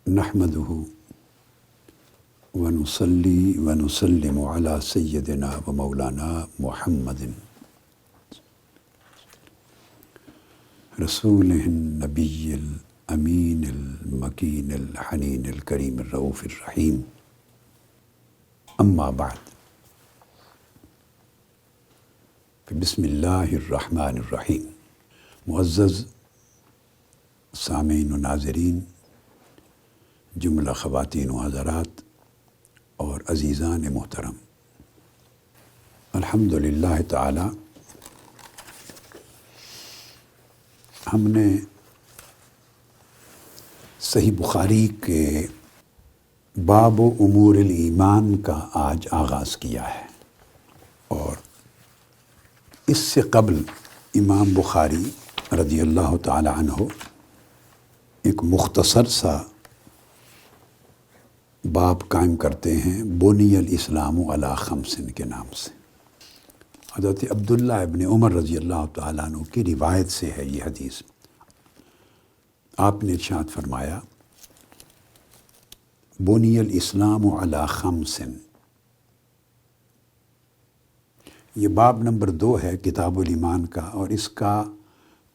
نحمده ونصلي ونسلم على سيدنا ومولانا محمد رسوله النبي الأمين المكين الحنين الكريم الرؤوف الرحيم. أما بعد، بسم اللہ الرحمن الرحیم. معزز سامعین و ناظرین، جملہ خواتین و حضرات اور عزیزان محترم، الحمدللہ تعالی ہم نے صحیح بخاری کے باب امور الایمان کا آج آغاز کیا ہے، اور اس سے قبل امام بخاری رضی اللہ تعالی عنہ ایک مختصر سا باب قائم کرتے ہیں بنی الاسلام علی خمس کے نام سے. حضرت عبداللہ ابن عمر رضی اللہ تعالیٰ عنہ کی روایت سے ہے یہ حدیث. آپ نے ارشاد فرمایا، بنی الاسلام علی خمس. یہ باب نمبر 2 ہے کتاب الایمان کا، اور اس کا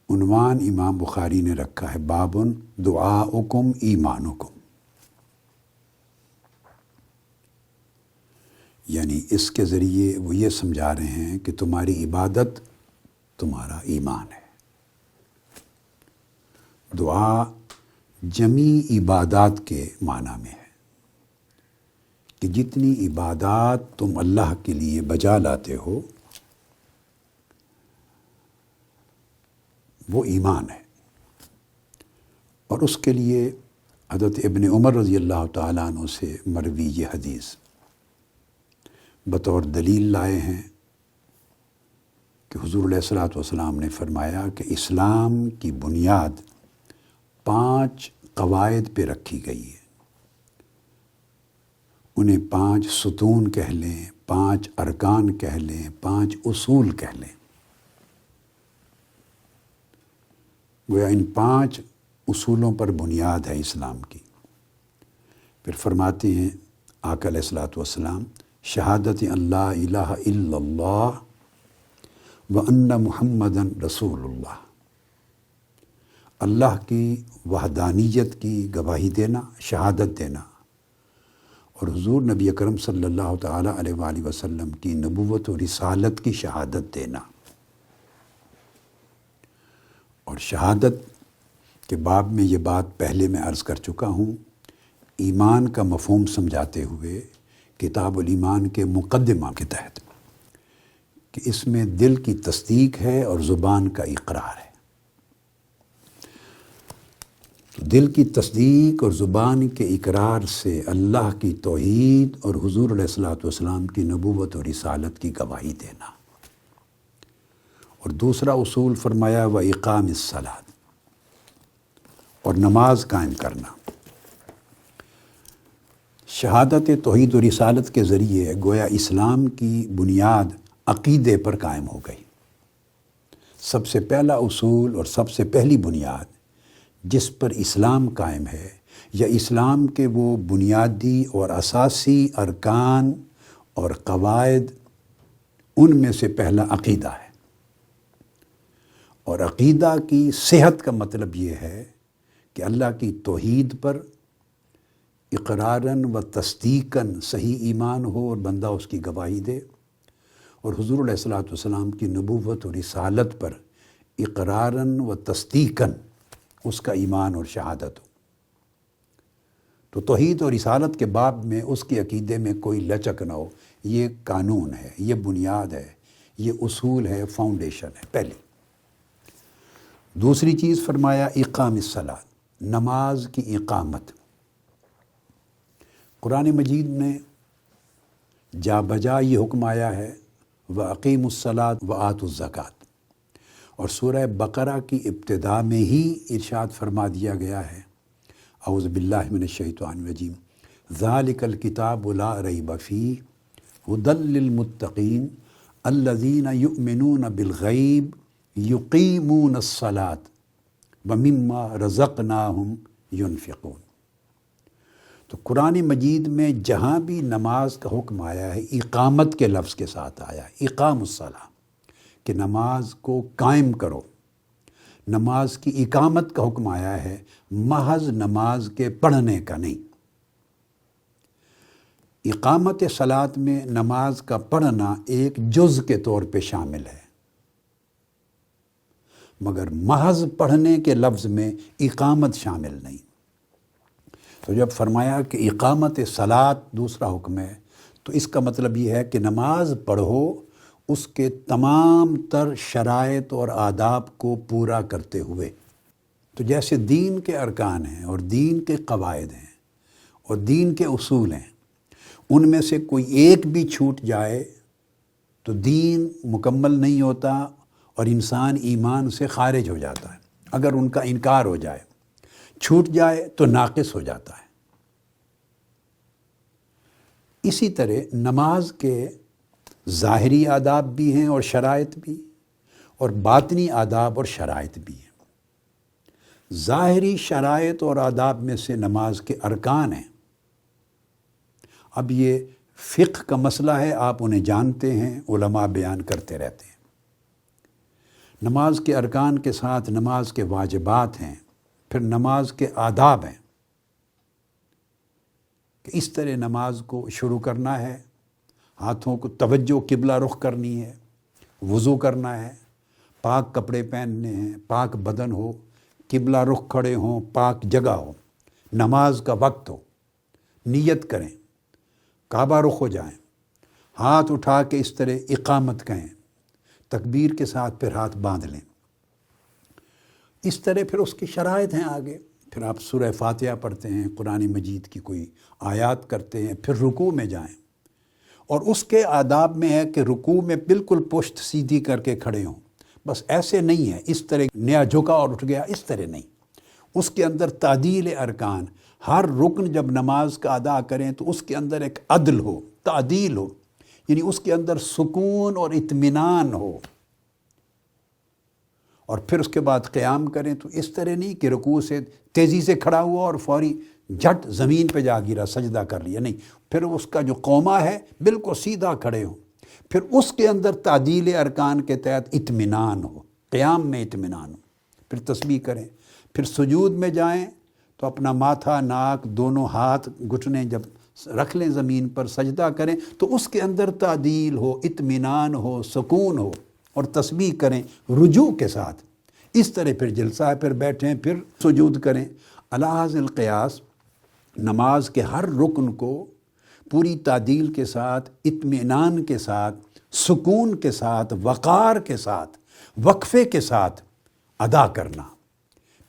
عنوان امام بخاری نے رکھا ہے باب دعاؤکم ایمانکم. یعنی اس کے ذریعے وہ یہ سمجھا رہے ہیں کہ تمہاری عبادت تمہارا ایمان ہے. دعا جمیع عبادات کے معنی میں ہے کہ جتنی عبادات تم اللہ کے لیے بجا لاتے ہو وہ ایمان ہے. اور اس کے لیے حضرت ابن عمر رضی اللہ تعالیٰ عنہ سے مروی یہ حدیث بطور دلیل لائے ہیں کہ حضور علیہ الصلوۃ والسلام نے فرمایا کہ اسلام کی بنیاد 5 قواعد پہ رکھی گئی ہے. انہیں 5 ستون کہہ لیں، 5 ارکان کہہ لیں، 5 اصول کہہ لیں. گویا ان 5 اصولوں پر بنیاد ہے اسلام کی. پھر فرماتے ہیں آقا علیہ الصلوۃ والسلام، شہادت اللہ الہ الا اللہ وان محمدً رسول اللہ. اللہ کی وحدانیت کی گواہی دینا، شہادت دینا، اور حضور نبی اکرم صلی اللہ تعالیٰ علیہ وآلہ وسلم کی نبوت و رسالت کی شہادت دینا. اور شہادت کے باب میں یہ بات پہلے میں عرض کر چکا ہوں، ایمان کا مفہوم سمجھاتے ہوئے کتاب الایمان کے مقدمہ کے تحت، کہ اس میں دل کی تصدیق ہے اور زبان کا اقرار ہے. تو دل کی تصدیق اور زبان کے اقرار سے اللہ کی توحید اور حضور علیہ الصلوۃ والسلام کی نبوت اور رسالت کی گواہی دینا. اور دوسرا اصول فرمایا و اقام الصلاۃ، اور نماز قائم کرنا. شہادت توحید و رسالت کے ذریعے گویا اسلام کی بنیاد عقیدے پر قائم ہو گئی. سب سے پہلا اصول اور سب سے پہلی بنیاد جس پر اسلام قائم ہے، یا اسلام کے وہ بنیادی اور اساسی ارکان اور قواعد، ان میں سے پہلا عقیدہ ہے. اور عقیدہ کی صحت کا مطلب یہ ہے کہ اللہ کی توحید پر اقراراً و تصدیقاً صحیح ایمان ہو اور بندہ اس کی گواہی دے، اور حضور علیہ الصلوۃ والسلام کی نبوت و رسالت پر اقراراً و تصدیقاً اس کا ایمان اور شہادت ہو. تو توحید اور رسالت کے باب میں اس کے عقیدے میں کوئی لچک نہ ہو. یہ قانون ہے، یہ بنیاد ہے، یہ اصول ہے، فاؤنڈیشن ہے پہلی. دوسری چیز فرمایا اقام الصلاۃ، نماز کی اقامت. قرآن مجید میں جا بجا یہ حکم آیا ہے وَأَقِيمُوا الصَّلَاةَ وَآتُوا الزَّكَاةَ. اور سورہ بقرہ کی ابتدا میں ہی ارشاد فرما دیا گیا ہے، اعوذ باللہ من الشیطان الرجیم، ذَلِكَ الْكِتَابُ لَا رَيْبَ فِيهِ هُدًى لِّلْمُتَّقِينَ الَّذِينَ يُؤْمِنُونَ بِالْغَيْبِ يُقِيمُونَ الصَّلَاةَ وَمِمَّا رَزَقْنَاهُمْ يُنْفِقُونَ. تو قرآن مجید میں جہاں بھی نماز کا حکم آیا ہے اقامت کے لفظ کے ساتھ آیا ہے، اقام الصلاۃ، کہ نماز کو قائم کرو، نماز کی اقامت کا حکم آیا ہے، محض نماز کے پڑھنے کا نہیں۔ اقامت صلاۃ میں نماز کا پڑھنا ایک جز کے طور پہ شامل ہے، مگر محض پڑھنے کے لفظ میں اقامت شامل نہیں۔ تو جب فرمایا کہ اقامت صلاۃ دوسرا حکم ہے، تو اس کا مطلب یہ ہے کہ نماز پڑھو اس کے تمام تر شرائط اور آداب کو پورا کرتے ہوئے۔ تو جیسے دین کے ارکان ہیں اور دین کے قواعد ہیں اور دین کے اصول ہیں، ان میں سے کوئی ایک بھی چھوٹ جائے تو دین مکمل نہیں ہوتا اور انسان ایمان سے خارج ہو جاتا ہے۔ اگر ان کا انکار ہو جائے، چھوٹ جائے تو ناقص ہو جاتا ہے۔ اسی طرح نماز کے ظاہری آداب بھی ہیں اور شرائط بھی، اور باطنی آداب اور شرائط بھی ہیں۔ ظاہری شرائط اور آداب میں سے نماز کے ارکان ہیں۔ اب یہ فقہ کا مسئلہ ہے، آپ انہیں جانتے ہیں، علماء بیان کرتے رہتے ہیں۔ نماز کے ارکان کے ساتھ نماز کے واجبات ہیں، پھر نماز کے آداب ہیں کہ اس طرح نماز کو شروع کرنا ہے، ہاتھوں کو توجہ قبلہ رخ کرنی ہے، وضو کرنا ہے، پاک کپڑے پہننے ہیں، پاک بدن ہو، قبلہ رخ کھڑے ہوں، پاک جگہ ہو، نماز کا وقت ہو، نیت کریں، کعبہ رخ ہو جائیں، ہاتھ اٹھا کے اس طرح اقامت کہیں، تکبیر کے ساتھ پھر ہاتھ باندھ لیں۔ اس طرح پھر اس کی شرائط ہیں آگے، پھر آپ سورہ فاتحہ پڑھتے ہیں، قرآن مجید کی کوئی آیات کرتے ہیں، پھر رکوع میں جائیں، اور اس کے آداب میں ہے کہ رکوع میں بالکل پشت سیدھی کر کے کھڑے ہوں۔ بس ایسے نہیں ہے اس طرح نیا جھکا اور اٹھ گیا، اس طرح نہیں۔ اس کے اندر تعدیل ارکان، ہر رکن جب نماز کا ادا کریں تو اس کے اندر ایک عدل ہو، تعدیل ہو، یعنی اس کے اندر سکون اور اطمینان ہو، اور پھر اس کے بعد قیام کریں تو اس طرح نہیں کہ رکوع سے تیزی سے کھڑا ہوا اور فوری جھٹ زمین پہ جا گرا، سجدہ کر لیا، نہیں، پھر اس کا جو قومہ ہے بالکل سیدھا کھڑے ہو، پھر اس کے اندر تعدیل ارکان کے تحت اطمینان ہو، قیام میں اطمینان ہو، پھر تسبیح کریں، پھر سجود میں جائیں تو اپنا ماتھا، ناک، دونوں ہاتھ، گھٹنے جب رکھ لیں زمین پر، سجدہ کریں تو اس کے اندر تعدیل ہو، اطمینان ہو، سکون ہو، اور تسبیح کریں رجوع کے ساتھ۔ اس طرح پھر جلسہ ہے، پھر بیٹھیں، پھر سجود کریں۔ علی ھذا القیاس نماز کے ہر رکن کو پوری تعدیل کے ساتھ، اطمینان کے ساتھ، سکون کے ساتھ، وقار کے ساتھ، وقفے کے ساتھ ادا کرنا،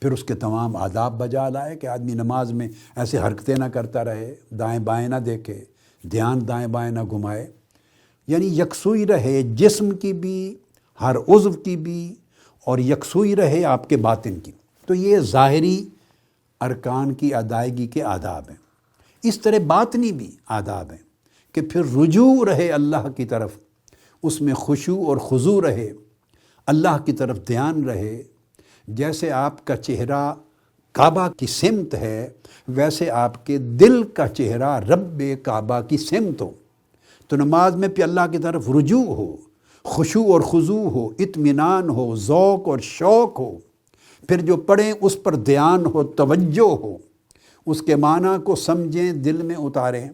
پھر اس کے تمام آداب بجا لائے کہ آدمی نماز میں ایسے حرکتیں نہ کرتا رہے، دائیں بائیں نہ دیکھے، دھیان دائیں بائیں نہ گھمائے، یعنی یکسوئی رہے جسم کی بھی، ہر عضو کی بھی، اور یکسوئی رہے آپ کے باطن کی۔ تو یہ ظاہری ارکان کی ادائیگی کے آداب ہیں۔ اس طرح باطنی بھی آداب ہیں کہ پھر رجوع رہے اللہ کی طرف، اس میں خشوع اور خضوع رہے، اللہ کی طرف دھیان رہے۔ جیسے آپ کا چہرہ کعبہ کی سمت ہے، ویسے آپ کے دل کا چہرہ رب کعبہ کی سمت ہو۔ تو نماز میں پہ اللہ کی طرف رجوع ہو، خشوع اور خضوع ہو، اطمینان ہو، ذوق اور شوق ہو، پھر جو پڑھیں اس پر دھیان ہو، توجہ ہو، اس کے معنی کو سمجھیں، دل میں اتاریں،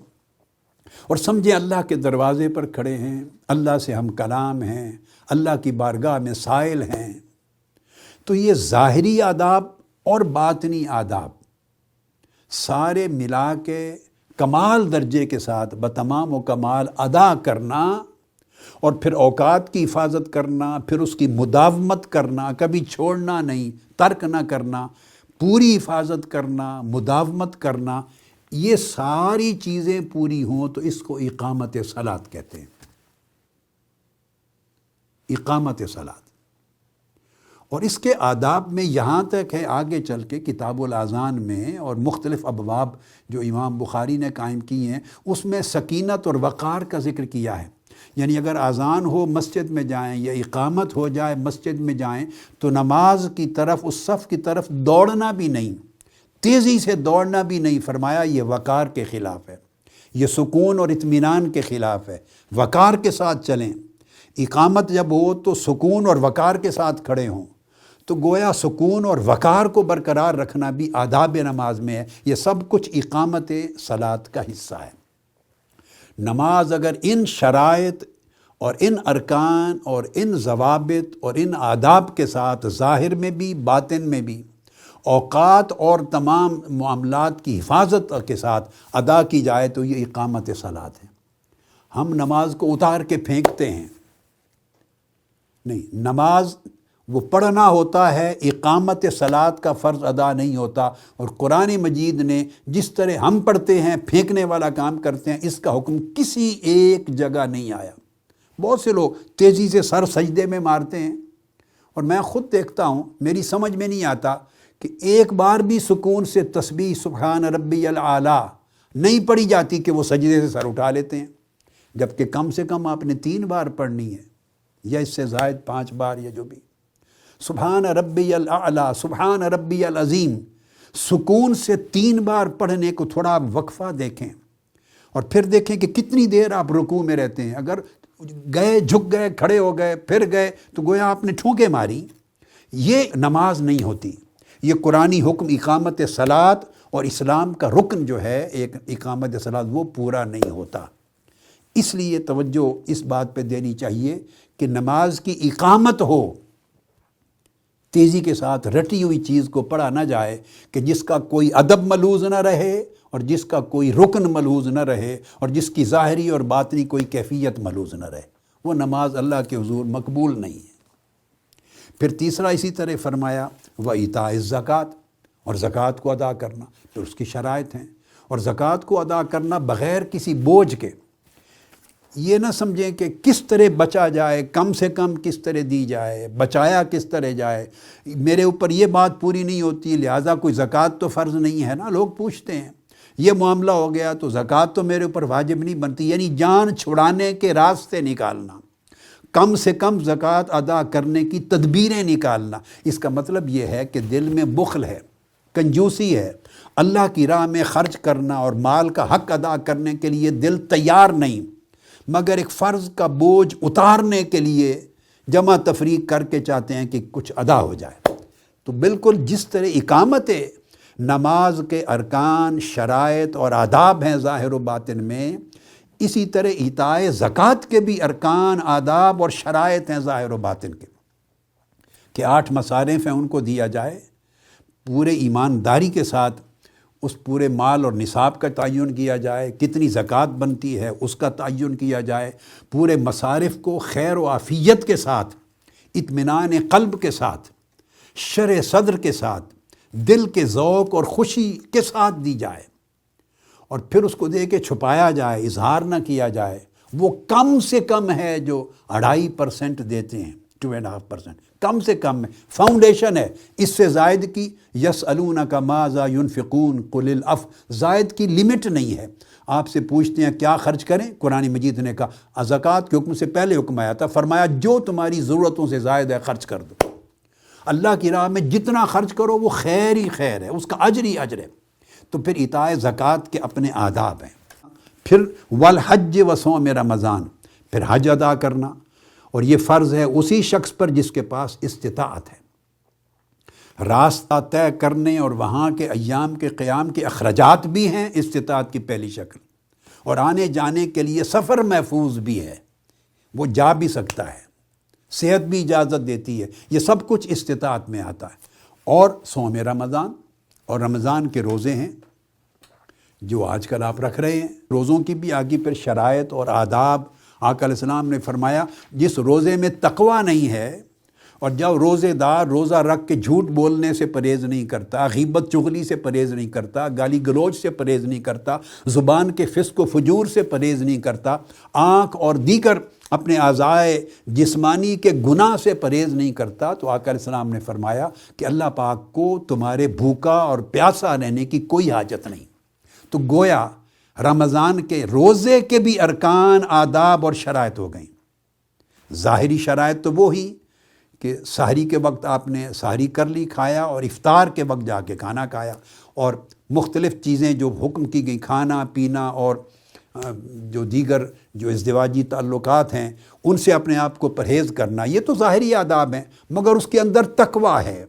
اور سمجھیں اللہ کے دروازے پر کھڑے ہیں، اللہ سے ہم کلام ہیں، اللہ کی بارگاہ میں سائل ہیں۔ تو یہ ظاہری آداب اور باطنی آداب سارے ملا کے کمال درجے کے ساتھ بتمام و کمال ادا کرنا، اور پھر اوقات کی حفاظت کرنا، پھر اس کی مداومت کرنا، کبھی چھوڑنا نہیں، ترک نہ کرنا، پوری حفاظت کرنا، مداومت کرنا، یہ ساری چیزیں پوری ہوں تو اس کو اقامت صلاۃ کہتے ہیں۔ اقامت صلاۃ، اور اس کے آداب میں یہاں تک ہے، آگے چل کے کتاب الاذان میں اور مختلف ابواب جو امام بخاری نے قائم کی ہیں، اس میں سکینت اور وقار کا ذکر کیا ہے۔ یعنی اگر اذان ہو مسجد میں جائیں یا اقامت ہو جائے مسجد میں جائیں تو نماز کی طرف، اس صف کی طرف دوڑنا بھی نہیں، تیزی سے دوڑنا بھی نہیں، فرمایا یہ وقار کے خلاف ہے، یہ سکون اور اطمینان کے خلاف ہے، وقار کے ساتھ چلیں۔ اقامت جب ہو تو سکون اور وقار کے ساتھ کھڑے ہوں، تو گویا سکون اور وقار کو برقرار رکھنا بھی آداب نماز میں ہے۔ یہ سب کچھ اقامت صلاۃ کا حصہ ہے۔ نماز اگر ان شرائط اور ان ارکان اور ان ضوابط اور ان آداب کے ساتھ ظاہر میں بھی باطن میں بھی اوقات اور تمام معاملات کی حفاظت کے ساتھ ادا کی جائے تو یہ اقامت صلاۃ ہے۔ ہم نماز کو اتار کے پھینکتے ہیں، نہیں، نماز وہ پڑھنا ہوتا ہے، اقامت صلاۃ کا فرض ادا نہیں ہوتا۔ اور قرآن مجید نے جس طرح ہم پڑھتے ہیں پھینکنے والا کام کرتے ہیں، اس کا حکم کسی ایک جگہ نہیں آیا۔ بہت سے لوگ تیزی سے سر سجدے میں مارتے ہیں، اور میں خود دیکھتا ہوں، میری سمجھ میں نہیں آتا کہ ایک بار بھی سکون سے تسبیح سبحان ربی الاعلیٰ نہیں پڑھی جاتی کہ وہ سجدے سے سر اٹھا لیتے ہیں، جبکہ کم سے کم آپ نے 3 بار پڑھنی ہے، یا اس سے زائد 5 بار، یا جو بھی۔ سبحان ربی الاعلیٰ، سبحان ربی العظیم، سکون سے 3 بار پڑھنے کو تھوڑا آپ وقفہ دیکھیں، اور پھر دیکھیں کہ کتنی دیر آپ رکوع میں رہتے ہیں۔ اگر گئے، جھک گئے، کھڑے ہو گئے، پھر گئے، تو گویا آپ نے ٹھونکے ماری۔ یہ نماز نہیں ہوتی۔ یہ قرآنی حکم اقامت صلاۃ اور اسلام کا رکن جو ہے ایک اقامت صلاۃ، وہ پورا نہیں ہوتا۔ اس لیے توجہ اس بات پہ دینی چاہیے کہ نماز کی اقامت ہو، تیزی کے ساتھ رٹی ہوئی چیز کو پڑھا نہ جائے کہ جس کا کوئی ادب ملحوظ نہ رہے اور جس کا کوئی رکن ملحوظ نہ رہے اور جس کی ظاہری اور باطنی کوئی کیفیت ملحوظ نہ رہے، وہ نماز اللہ کے حضور مقبول نہیں ہے۔ پھر تیسرا اسی طرح فرمایا وَإِيتَاءِ الزَّكَاةِ، اور زکوٰۃ کو ادا کرنا، پھر اس کی شرائط ہیں، اور زکوٰۃ کو ادا کرنا بغیر کسی بوجھ کے۔ یہ نہ سمجھیں کہ کس طرح بچا جائے، کم سے کم کس طرح دی جائے، بچایا کس طرح جائے، میرے اوپر یہ بات پوری نہیں ہوتی لہٰذا کوئی زکوٰۃ تو فرض نہیں ہے نا، لوگ پوچھتے ہیں۔ یہ معاملہ ہو گیا تو زکوٰۃ تو میرے اوپر واجب نہیں بنتی، یعنی جان چھڑانے کے راستے نکالنا، کم سے کم زکوٰۃ ادا کرنے کی تدبیریں نکالنا۔ اس کا مطلب یہ ہے کہ دل میں بخل ہے، کنجوسی ہے، اللہ کی راہ میں خرچ کرنا اور مال کا حق ادا کرنے کے لیے دل تیار نہیں، مگر ایک فرض کا بوجھ اتارنے کے لیے جمع تفریق کر کے چاہتے ہیں کہ کچھ ادا ہو جائے۔ تو بالکل جس طرح اقامت نماز کے ارکان، شرائط اور آداب ہیں ظاہر و باطن میں، اسی طرح ایتاء زکوٰۃ کے بھی ارکان، آداب اور شرائط ہیں ظاہر و باطن کے، کہ 8 مصارف ہیں ان کو دیا جائے، پورے ایمانداری کے ساتھ اس پورے مال اور نصاب کا تعین کیا جائے، کتنی زکوٰۃ بنتی ہے اس کا تعین کیا جائے، پورے مصارف کو خیر و عافیت کے ساتھ، اطمینان قلب کے ساتھ، شرح صدر کے ساتھ، دل کے ذوق اور خوشی کے ساتھ دی جائے، اور پھر اس کو دے کے چھپایا جائے، اظہار نہ کیا جائے۔ وہ کم سے کم ہے جو 2.5% دیتے ہیں، 2.5%، کم سے کم ہے، فاؤنڈیشن ہے۔ اس سے زائد کی یسألونک ماذا ینفقون قل العفو، زائد کی لمٹ نہیں ہے۔ آپ سے پوچھتے ہیں کیا خرچ کریں، قرآن مجید نے کہا زکوٰۃ کے حکم سے پہلے حکم آیا تھا، فرمایا جو تمہاری ضرورتوں سے زائد ہے خرچ کر دو۔ اللہ کی راہ میں جتنا خرچ کرو وہ خیر ہی خیر ہے، اس کا اجر ہی اجر ہے۔ تو پھر ایتاء زکوٰۃ کے اپنے آداب ہیں۔ پھر والحج وصوم رمضان، پھر حج ادا کرنا، اور یہ فرض ہے اسی شخص پر جس کے پاس استطاعت ہے۔ راستہ طے کرنے اور وہاں کے ایام کے قیام کے اخراجات بھی ہیں استطاعت کی پہلی شکل، اور آنے جانے کے لیے سفر محفوظ بھی ہے، وہ جا بھی سکتا ہے، صحت بھی اجازت دیتی ہے، یہ سب کچھ استطاعت میں آتا ہے۔ اور صوم رمضان، اور رمضان کے روزے ہیں جو آج کل آپ رکھ رہے ہیں، روزوں کی بھی آگے پھر شرائط اور آداب۔ آقا علیہ السلام نے فرمایا جس روزے میں تقوی نہیں ہے، اور جب روزے دار روزہ رکھ کے جھوٹ بولنے سے پرہیز نہیں کرتا، غیبت چغلی سے پرہیز نہیں کرتا، گالی گلوچ سے پرہیز نہیں کرتا، زبان کے فسق و فجور سے پرہیز نہیں کرتا، آنکھ اور دیگر اپنے اعضائے جسمانی کے گناہ سے پرہیز نہیں کرتا، تو آقا علیہ السلام نے فرمایا کہ اللہ پاک کو تمہارے بھوکا اور پیاسا رہنے کی کوئی حاجت نہیں۔ تو گویا رمضان کے روزے کے بھی ارکان، آداب اور شرائط ہو گئیں۔ ظاہری شرائط تو وہی کہ سحری کے وقت آپ نے سحری کر لی، کھایا، اور افطار کے وقت جا کے کھانا کھایا، اور مختلف چیزیں جو حکم کی گئی، کھانا پینا اور جو دیگر جو ازدواجی تعلقات ہیں ان سے اپنے آپ کو پرہیز کرنا، یہ تو ظاہری آداب ہیں، مگر اس کے اندر تقویٰ ہے۔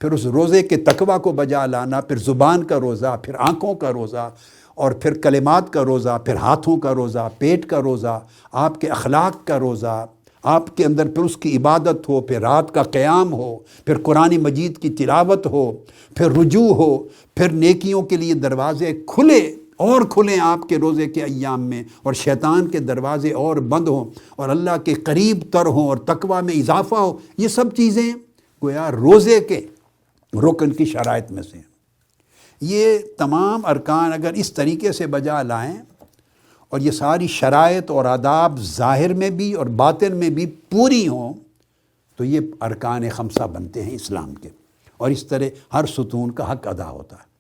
پھر اس روزے کے تقویٰ کو بجا لانا، پھر زبان کا روزہ، پھر آنکھوں کا روزہ، اور پھر کلمات کا روزہ، پھر ہاتھوں کا روزہ، پیٹ کا روزہ، آپ کے اخلاق کا روزہ، آپ کے اندر پھر اس کی عبادت ہو، پھر رات کا قیام ہو، پھر قرآن مجید کی تلاوت ہو، پھر رجوع ہو، پھر نیکیوں کے لیے دروازے کھلے اور کھلیں آپ کے روزے کے ایام میں، اور شیطان کے دروازے اور بند ہوں، اور اللہ کے قریب تر ہوں، اور تقویٰ میں اضافہ ہو۔ یہ سب چیزیں گویا روزے کے رکن کی شرائط میں سے ہیں۔ یہ تمام ارکان اگر اس طریقے سے بجا لائیں اور یہ ساری شرائط اور آداب ظاہر میں بھی اور باطن میں بھی پوری ہوں تو یہ ارکان خمسہ بنتے ہیں اسلام کے، اور اس طرح ہر ستون کا حق ادا ہوتا ہے۔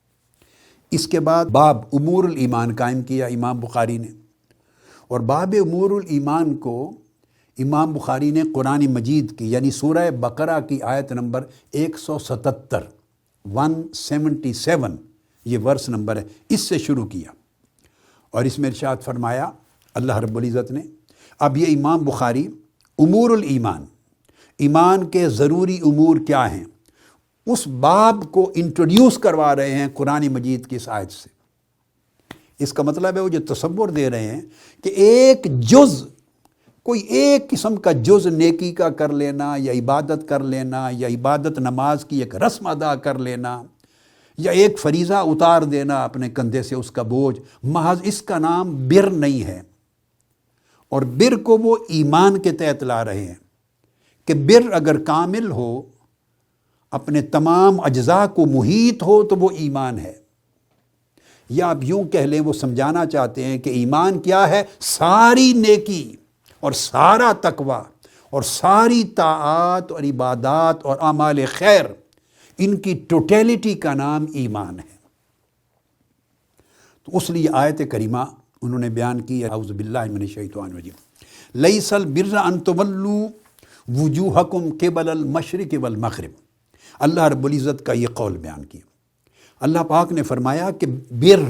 اس کے بعد باب امور الایمان قائم کیا امام بخاری نے، اور باب امور الایمان کو امام بخاری نے قرآن مجید کی یعنی سورہ بقرہ کی آیت نمبر 177 177 یہ ورس نمبر ہے، اس سے شروع کیا، اور اس میں ارشاد فرمایا اللہ رب العزت نے، اب یہ امام بخاری امور الایمان، ایمان کے ضروری امور کیا ہیں، اس باب کو انٹروڈیوس کروا رہے ہیں قرآن مجید کی اس آیت سے۔ اس کا مطلب ہے وہ جو تصور دے رہے ہیں کہ ایک جز، کوئی ایک قسم کا جز نیکی کا کر لینا، یا عبادت کر لینا، یا عبادت نماز کی ایک رسم ادا کر لینا، یا ایک فریضہ اتار دینا اپنے کندھے سے اس کا بوجھ، محض اس کا نام بر نہیں ہے، اور بر کو وہ ایمان کے تحت لا رہے ہیں کہ بر اگر کامل ہو، اپنے تمام اجزاء کو محیط ہو، تو وہ ایمان ہے۔ یا آپ یوں کہہ لیں، وہ سمجھانا چاہتے ہیں کہ ایمان کیا ہے؟ ساری نیکی اور سارا تقویٰ اور ساری طاعات اور عبادات اور اعمال خیر، ان کی ٹوٹیلٹی کا نام ایمان ہے۔ تو اس لیے آیت کریمہ انہوں نے بیان کی، اعوذ باللہ من الشیطان الرجیم، لیس البر ان تولوا وجوہکم قبل المشرق والمغرب۔ اللہ رب العزت کا یہ قول بیان کیا۔ اللہ پاک نے فرمایا کہ بر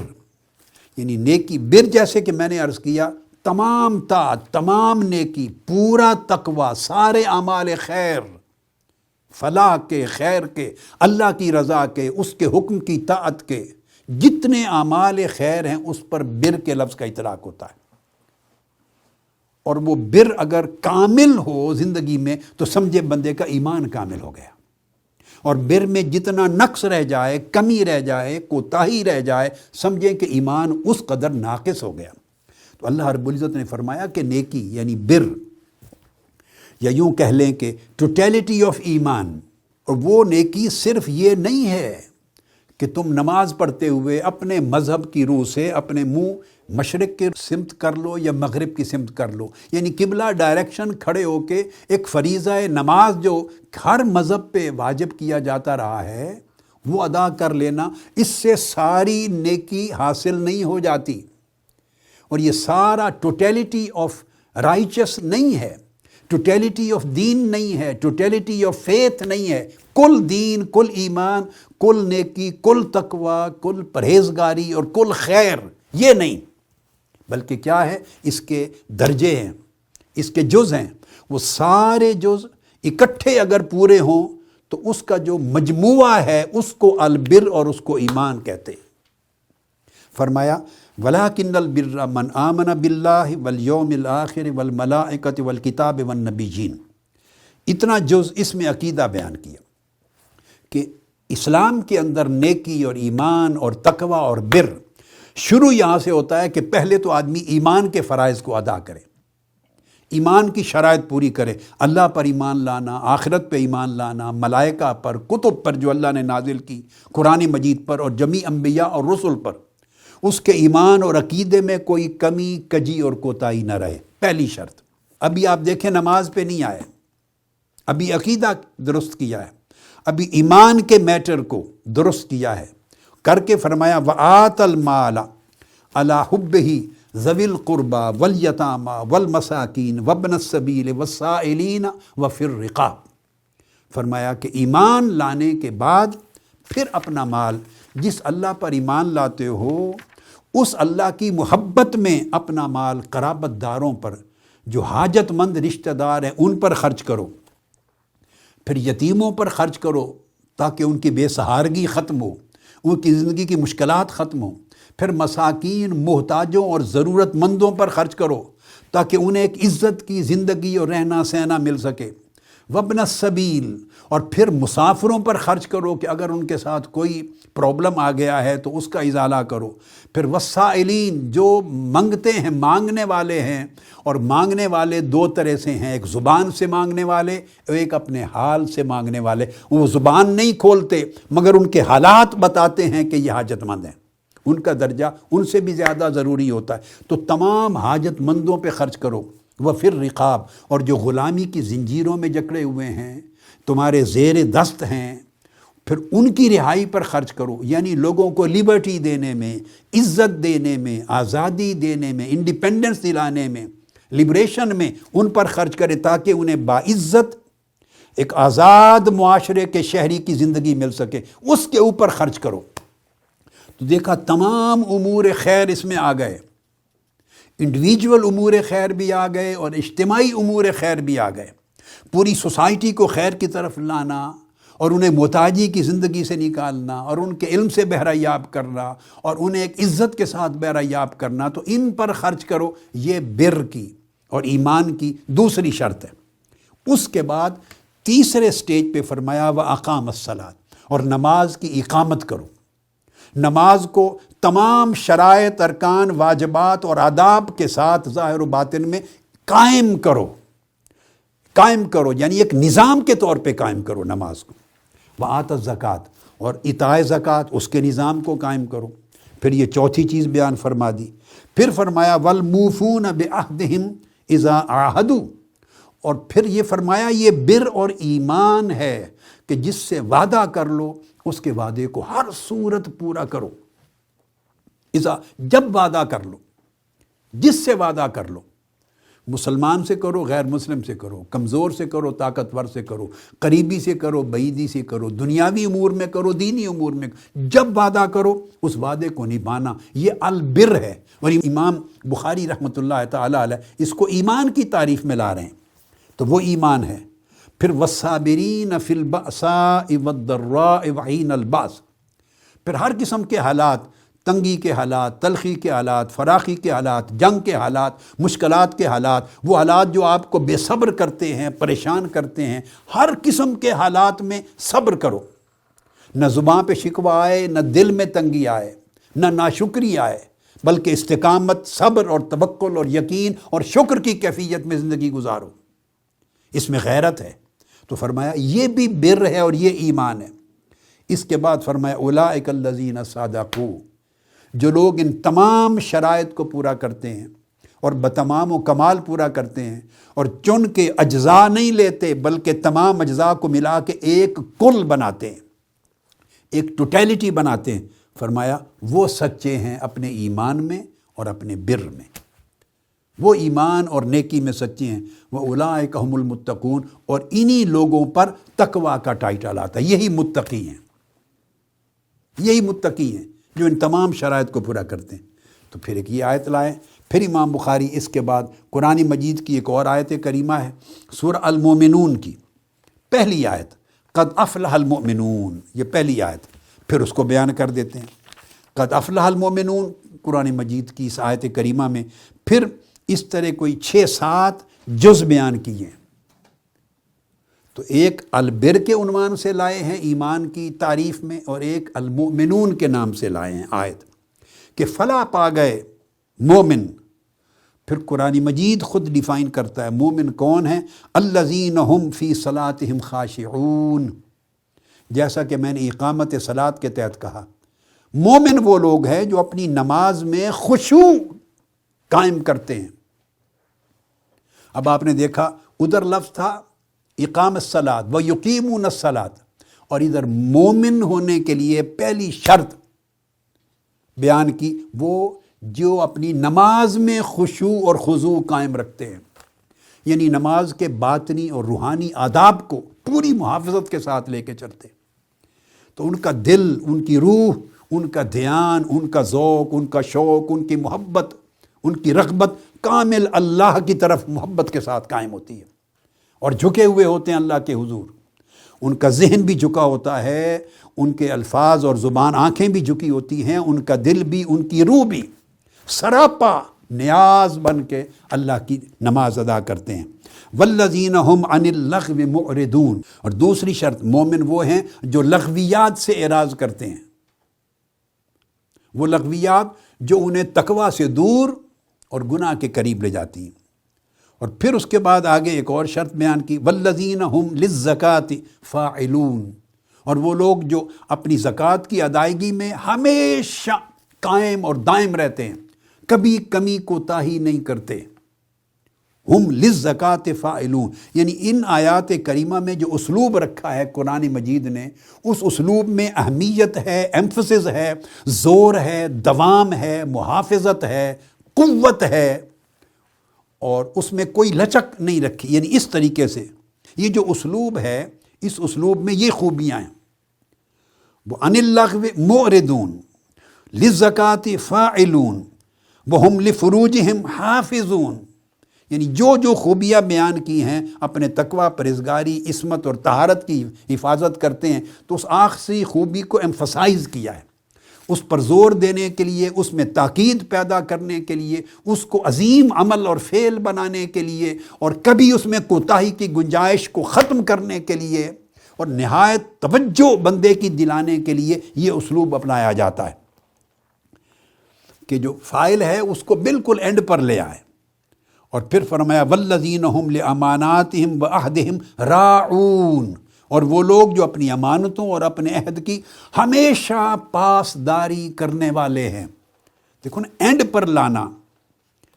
یعنی نیکی، بر جیسے کہ میں نے عرض کیا، تمام طاعت، تمام نیکی، پورا تقویٰ، سارے اعمال خیر، فلاح کے، خیر کے، اللہ کی رضا کے، اس کے حکم کی طاعت کے، جتنے اعمال خیر ہیں اس پر بر کے لفظ کا اطلاق ہوتا ہے۔ اور وہ بر اگر کامل ہو زندگی میں تو سمجھے بندے کا ایمان کامل ہو گیا، اور بر میں جتنا نقص رہ جائے، کمی رہ جائے، کوتاہی رہ جائے، سمجھیں کہ ایمان اس قدر ناقص ہو گیا۔ تو اللہ رب العزت نے فرمایا کہ نیکی یعنی بر، یا یوں کہہ لیں کہ ٹوٹیلٹی آف ایمان، اور وہ نیکی صرف یہ نہیں ہے کہ تم نماز پڑھتے ہوئے اپنے مذہب کی روح سے اپنے منہ مشرق کی سمت کر لو یا مغرب کی سمت کر لو، یعنی قبلہ ڈائریکشن کھڑے ہو کے ایک فریضہ نماز جو ہر مذہب پہ واجب کیا جاتا رہا ہے وہ ادا کر لینا، اس سے ساری نیکی حاصل نہیں ہو جاتی، اور یہ سارا ٹوٹیلٹی آف رائچس نہیں ہے، ٹوٹیلٹی آف دین نہیں ہے، ٹوٹیلٹی آف فیتھ نہیں ہے، کل دین، کل ایمان، کل نیکی، کل تقویٰ، کل پرہیزگاری اور کل خیر، یہ نہیں، بلکہ کیا ہے؟ اس کے درجے ہیں، اس کے جز ہیں، وہ سارے جز اکٹھے اگر پورے ہوں تو اس کا جو مجموعہ ہے اس کو البر اور اس کو ایمان کہتے ہیں۔ فرمایا وَلَٰكِنَّ الْبِرَّ مَنْ آمَنَ بِاللَّهِ وَالْيَوْمِ الْآخِرِ وَالْمَلَائِكَةِ وَالْكِتَابِ وَالنَّبِيِّينَ۔ اتنا جز اس میں عقیدہ بیان کیا کہ اسلام کے اندر نیکی اور ایمان اور تقویٰ اور بر شروع یہاں سے ہوتا ہے کہ پہلے تو آدمی ایمان کے فرائض کو ادا کرے، ایمان کی شرائط پوری کرے، اللہ پر ایمان لانا، آخرت پہ ایمان لانا، ملائکہ پر، کتب پر جو اللہ نے نازل کی، قرآن مجید پر اور جمیع انبیاء اور رسل پر، اس کے ایمان اور عقیدے میں کوئی کمی، کجی اور کوتاہی نہ رہے، پہلی شرط۔ ابھی آپ دیکھیں نماز پہ نہیں آئے، ابھی عقیدہ درست کیا ہے، ابھی ایمان کے میٹر کو درست کیا ہے، کر کے فرمایا وَآتَ الْمَالَ عَلَىٰ حُبِّهِ ذوی القربى والیتامى والمساکین وابن السبیل والسائلین وفی الرقاب۔ فرمایا کہ ایمان لانے کے بعد پھر اپنا مال، جس اللہ پر ایمان لاتے ہو اس اللہ کی محبت میں اپنا مال قرابت داروں پر، جو حاجت مند رشتہ دار ہیں ان پر خرچ کرو، پھر یتیموں پر خرچ کرو تاکہ ان کی بے سہارگی ختم ہو، ان کی زندگی کی مشکلات ختم ہوں، پھر مساکین، محتاجوں اور ضرورت مندوں پر خرچ کرو تاکہ انہیں ایک عزت کی زندگی اور رہنا سہنا مل سکے، وابن السبیل، اور پھر مسافروں پر خرچ کرو کہ اگر ان کے ساتھ کوئی پرابلم آ گیا ہے تو اس کا ازالہ کرو، پھر والسائلین، جو منگتے ہیں، مانگنے والے ہیں، اور مانگنے والے دو طرح سے ہیں، ایک زبان سے مانگنے والے اور ایک اپنے حال سے مانگنے والے۔ وہ زبان نہیں کھولتے مگر ان کے حالات بتاتے ہیں کہ یہ حاجت مند ہیں، ان کا درجہ ان سے بھی زیادہ ضروری ہوتا ہے، تو تمام حاجت مندوں پہ خرچ کرو۔ وفی الرقاب، اور جو غلامی کی زنجیروں میں جکڑے ہوئے ہیں، تمہارے زیر دست ہیں، پھر ان کی رہائی پر خرچ کرو، یعنی لوگوں کو لبرٹی دینے میں، عزت دینے میں، آزادی دینے میں، انڈیپینڈنس دلانے میں، لبریشن میں ان پر خرچ کرے تاکہ انہیں باعزت ایک آزاد معاشرے کے شہری کی زندگی مل سکے، اس کے اوپر خرچ کرو۔ تو دیکھا تمام امور خیر اس میں آ گئے، انڈیویجول امور خیر بھی آ گئے اور اجتماعی امور خیر بھی آ گئے، پوری سوسائٹی کو خیر کی طرف لانا اور انہیں محتاجی کی زندگی سے نکالنا اور ان کے علم سے بہرہ یاب کرنا اور انہیں ایک عزت کے ساتھ بہرہ یاب کرنا، تو ان پر خرچ کرو۔ یہ بر کی اور ایمان کی دوسری شرط ہے۔ اس کے بعد تیسرے سٹیج پہ فرمایا وَأَقَامَ الصَّلَاةَ، اور نماز کی اقامت کرو، نماز کو تمام شرائط، ارکان، واجبات اور آداب کے ساتھ ظاہر و باطن میں قائم کرو، قائم کرو، یعنی ایک نظام کے طور پہ قائم کرو نماز کو۔ وَآتَ الزَّکَاۃ، اور عطاء زکوٰۃ، اس کے نظام کو قائم کرو۔ پھر یہ چوتھی چیز بیان فرما دی، پھر فرمایا وَالْمُوفُونَ بِعَہْدِهِمْ اِذَا عَاهَدُوا، اور پھر یہ فرمایا یہ بر اور ایمان ہے کہ جس سے وعدہ کر لو اس کے وعدے کو ہر صورت پورا کرو۔ جب وعدہ کر لو، جس سے وعدہ کر لو، مسلمان سے کرو، غیر مسلم سے کرو، کمزور سے کرو، طاقتور سے کرو، قریبی سے کرو، بعیدی سے کرو، دنیاوی امور میں کرو، دینی امور میں کرو، جب وعدہ کرو اس وعدے کو نبھانا، یہ البر ہے۔ اور امام بخاری رحمۃ اللہ تعالی علیہ اس کو ایمان کی تعریف میں لا رہے ہیں، تو وہ ایمان ہے۔ پھر والصابرین فی البأساء والضراء وحین الباس، پھر ہر قسم کے حالات، تنگی کے حالات، تلخی کے حالات، فراخی کے حالات، جنگ کے حالات، مشکلات کے حالات، وہ حالات جو آپ کو بے صبر کرتے ہیں، پریشان کرتے ہیں، ہر قسم کے حالات میں صبر کرو، نہ زبان پہ شکوہ آئے، نہ دل میں تنگی آئے، نہ ناشکری آئے، بلکہ استقامت، صبر اور توکل اور یقین اور شکر کی کیفیت میں زندگی گزارو، اس میں غیرت ہے۔ تو فرمایا یہ بھی بر ہے اور یہ ایمان ہے۔ اس کے بعد فرمایا اولئک الذین صدقوا، جو لوگ ان تمام شرائط کو پورا کرتے ہیں اور بتمام و کمال پورا کرتے ہیں اور چن کے اجزاء نہیں لیتے بلکہ تمام اجزاء کو ملا کے ایک کل بناتے ہیں، ایک ٹوٹیلٹی بناتے ہیں، فرمایا وہ سچے ہیں اپنے ایمان میں اور اپنے بر میں، وہ ایمان اور نیکی میں سچے ہیں۔ وَأُولَٰئِكَ هُمُ الْمُتَّقُونَ، اور انہی لوگوں پر تقویٰ کا ٹائٹل آتا ہے، یہی متقی ہیں، یہی متقی ہیں جو ان تمام شرائط کو پورا کرتے ہیں۔ تو پھر ایک یہ آیت لائے، پھر امام بخاری اس کے بعد قرآن مجید کی ایک اور آیت کریمہ ہے، سورہ المومنون کی پہلی آیت، قد افلح المؤمنون، یہ پہلی آیت، پھر اس کو بیان کر دیتے ہیں۔ قد افلح المؤمنون قرآن مجید کی اس آیت کریمہ میں پھر اس طرح کوئی 6-7 جز بیان کیے ہیں۔ تو ایک البر کے عنوان سے لائے ہیں ایمان کی تعریف میں، اور ایک المؤمنون کے نام سے لائے ہیں آیت، کہ فلاح پا گئے مومن۔ پھر قرآن مجید خود ڈیفائن کرتا ہے مومن کون ہے، الذین ہم فی صلاتہم خاشعون، جیسا کہ میں نے اقامت صلاۃ کے تحت کہا، مومن وہ لوگ ہیں جو اپنی نماز میں خشوع قائم کرتے ہیں۔ اب آپ نے دیکھا ادھر لفظ تھا اقام الصلاۃ ویقیمون الصلاۃ، اور ادھر مومن ہونے کے لیے پہلی شرط بیان کی وہ جو اپنی نماز میں خشوع اور خضوع قائم رکھتے ہیں، یعنی نماز کے باطنی اور روحانی آداب کو پوری محافظت کے ساتھ لے کے چلتے، تو ان کا دل، ان کی روح، ان کا دھیان، ان کا ذوق، ان کا شوق، ان کی محبت، ان کی رغبت کامل اللہ کی طرف محبت کے ساتھ قائم ہوتی ہے، اور جھکے ہوئے ہوتے ہیں اللہ کے حضور۔ ان کا ذہن بھی جھکا ہوتا ہے، ان کے الفاظ اور زبان، آنکھیں بھی جھکی ہوتی ہیں، ان کا دل بھی، ان کی روح بھی سراپا نیاز بن کے اللہ کی نماز ادا کرتے ہیں۔ والذین هم عن اللغو معرضون، اور دوسری شرط، مومن وہ ہیں جو لغویات سے اعراض کرتے ہیں، وہ لغویات جو انہیں تقوی سے دور اور گناہ کے قریب لے جاتی ہیں۔ اور پھر اس کے بعد آگے ایک اور شرط بیان کی، والذین هم للزکاۃ فاعلون، اور وہ لوگ جو اپنی زکوٰۃ کی ادائیگی میں ہمیشہ قائم اور دائم رہتے ہیں، کبھی کمی کوتاہی نہیں کرتے۔ ہم للزکاۃ فاعلون، یعنی ان آیات کریمہ میں جو اسلوب رکھا ہے قرآن مجید نے، اس اسلوب میں اہمیت ہے، ایمفسس ہے، زور ہے، دوام ہے، محافظت ہے، قوت ہے، اور اس میں کوئی لچک نہیں رکھی، یعنی اس طریقے سے یہ جو اسلوب ہے، اس اسلوب میں یہ خوبیاں ہیں۔ وہ عن اللغو معرضون، للزکاۃ فاعلون، وہم لفروجہم حافظون، یعنی جو خوبیاں بیان کی ہیں، اپنے تقوی، پرہیزگاری، عصمت اور طہارت کی حفاظت کرتے ہیں، تو اس آخری خوبی کو ایمفسائز کیا ہے، اس پر زور دینے کے لیے، اس میں تاکید پیدا کرنے کے لیے، اس کو عظیم عمل اور فعل بنانے کے لیے، اور کبھی اس میں کوتاہی کی گنجائش کو ختم کرنے کے لیے، اور نہایت توجہ بندے کی دلانے کے لیے یہ اسلوب اپنایا جاتا ہے کہ جو فاعل ہے اس کو بالکل اینڈ پر لے آئے۔ اور پھر فرمایا والذین هم لاماناتہم وعہدہم راعون، اور وہ لوگ جو اپنی امانتوں اور اپنے عہد کی ہمیشہ پاسداری کرنے والے ہیں۔ دیکھو نا، اینڈ پر لانا،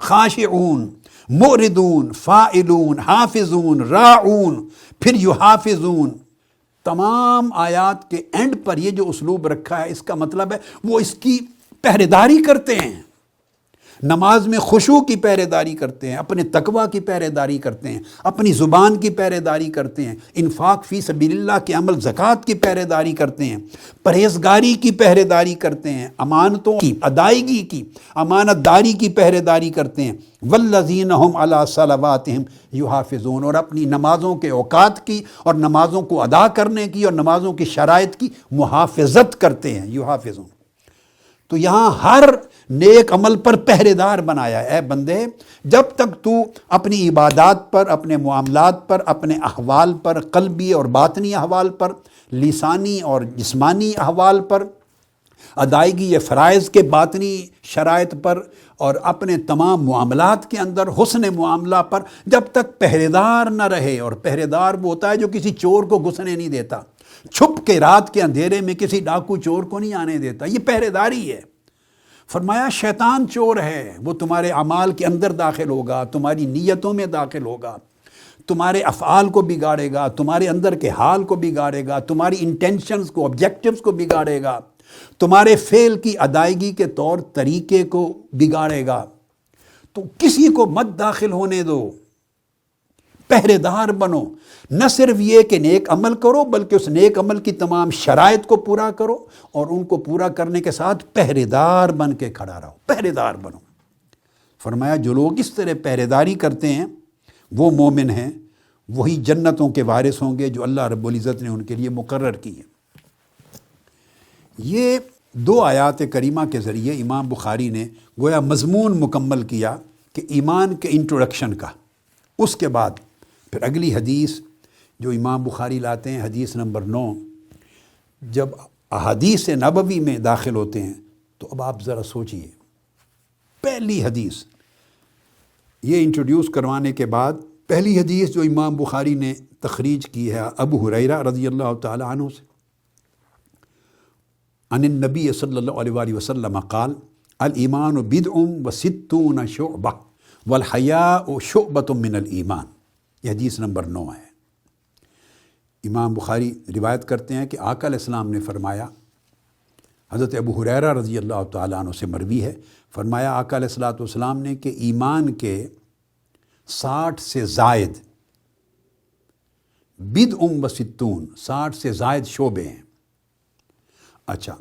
خاشعون، معرضون، فاعلون، حافظون، راعون، پھر یحافظون، تمام آیات کے اینڈ پر یہ جو اسلوب رکھا ہے، اس کا مطلب ہے وہ اس کی پہرے داری کرتے ہیں، نماز میں خشوع کی پہرے داری کرتے ہیں، اپنے تقوی کی پہرے داری کرتے ہیں، اپنی زبان کی پہرے داری کرتے ہیں، انفاق فی سبیل اللہ کے عمل، زکوٰۃ کی پہرے داری کرتے ہیں، پرہیزگاری کی پہرے داری کرتے ہیں، امانتوں کی ادائیگی کی، امانت داری کی پہرے داری کرتے ہیں۔ والذین هم علی صلواتہم یحافظون، اور اپنی نمازوں کے اوقات کی اور نمازوں کو ادا کرنے کی اور نمازوں کی شرائط کی محافظت کرتے ہیں، یحافظون۔ تو یہاں ہر نیک عمل پر پہرے دار بنایا ہے۔ اے بندے، جب تک تو اپنی عبادات پر، اپنے معاملات پر، اپنے احوال پر، قلبی اور باطنی احوال پر، لسانی اور جسمانی احوال پر، ادائیگی یا فرائض کے باطنی شرائط پر، اور اپنے تمام معاملات کے اندر حسن معاملہ پر جب تک پہرے دار نہ رہے، اور پہرے دار وہ ہوتا ہے جو کسی چور کو گھسنے نہیں دیتا، چھپ کے رات کے اندھیرے میں کسی ڈاکو چور کو نہیں آنے دیتا، یہ پہرے داری ہے۔ فرمایا شیطان چور ہے، وہ تمہارے اعمال کے اندر داخل ہوگا، تمہاری نیتوں میں داخل ہوگا، تمہارے افعال کو بگاڑے گا، تمہارے اندر کے حال کو بگاڑے گا، تمہاری انٹینشنز کو، آبجیکٹیوز کو بگاڑے گا، تمہارے فعل کی ادائیگی کے طور طریقے کو بگاڑے گا۔ تو کسی کو مت داخل ہونے دو، پہرے دار بنو، نہ صرف یہ کہ نیک عمل کرو، بلکہ اس نیک عمل کی تمام شرائط کو پورا کرو، اور ان کو پورا کرنے کے ساتھ پہرے دار بن کے کھڑا رہو، پہرے دار بنو۔ فرمایا جو لوگ اس طرح پہرے داری کرتے ہیں وہ مومن ہیں، وہی جنتوں کے وارث ہوں گے جو اللہ رب العزت نے ان کے لیے مقرر کی ہیں۔ یہ دو آیات کریمہ کے ذریعے امام بخاری نے گویا مضمون مکمل کیا کہ ایمان کے انٹروڈکشن کا۔ اس کے بعد پھر اگلی حدیث جو امام بخاری لاتے ہیں، حدیث نمبر 9، جب احادیث نبوی میں داخل ہوتے ہیں تو اب آپ ذرا سوچئے، پہلی حدیث یہ انٹروڈیوس کروانے کے بعد پہلی حدیث جو امام بخاری نے تخریج کی ہے ابو ہریرہ رضی اللہ تعالی عنہ سے، عن النبی صلی اللہ علیہ وآلہ وسلم قال الایمان بدع وستون شعبہ والحیاء شعبۃ من الایمان۔ یہ حدیث نمبر 9 ہے۔ امام بخاری روایت کرتے ہیں کہ آقا علیہ السلام نے فرمایا حضرت ابو ہریرہ رضی اللہ تعالیٰ عنہ سے مروی ہے، فرمایا آقا علیہ الصلوۃ والسلام نے کہ ایمان کے 60 سے زائد بدع و ستون 60 سے زائد شعبے ہیں۔ اچھا،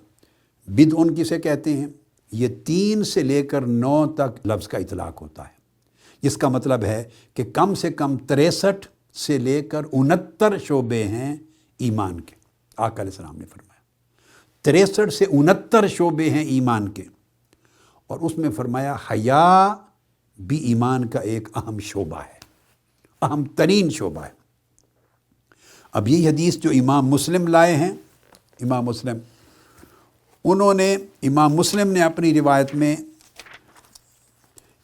بدع کسے کہتے ہیں؟ یہ 3 سے لے کر 9 تک لفظ کا اطلاق ہوتا ہے۔ اس کا مطلب ہے کہ کم سے کم 63 سے لے کر 69 شعبے ہیں ایمان کے۔ آقا علیہ السلام نے فرمایا 63 سے 69 شعبے ہیں ایمان کے، اور اس میں فرمایا حیا بھی ایمان کا ایک اہم شعبہ ہے، اہم ترین شعبہ ہے۔ اب یہی حدیث جو امام مسلم لائے ہیں، امام مسلم نے اپنی روایت میں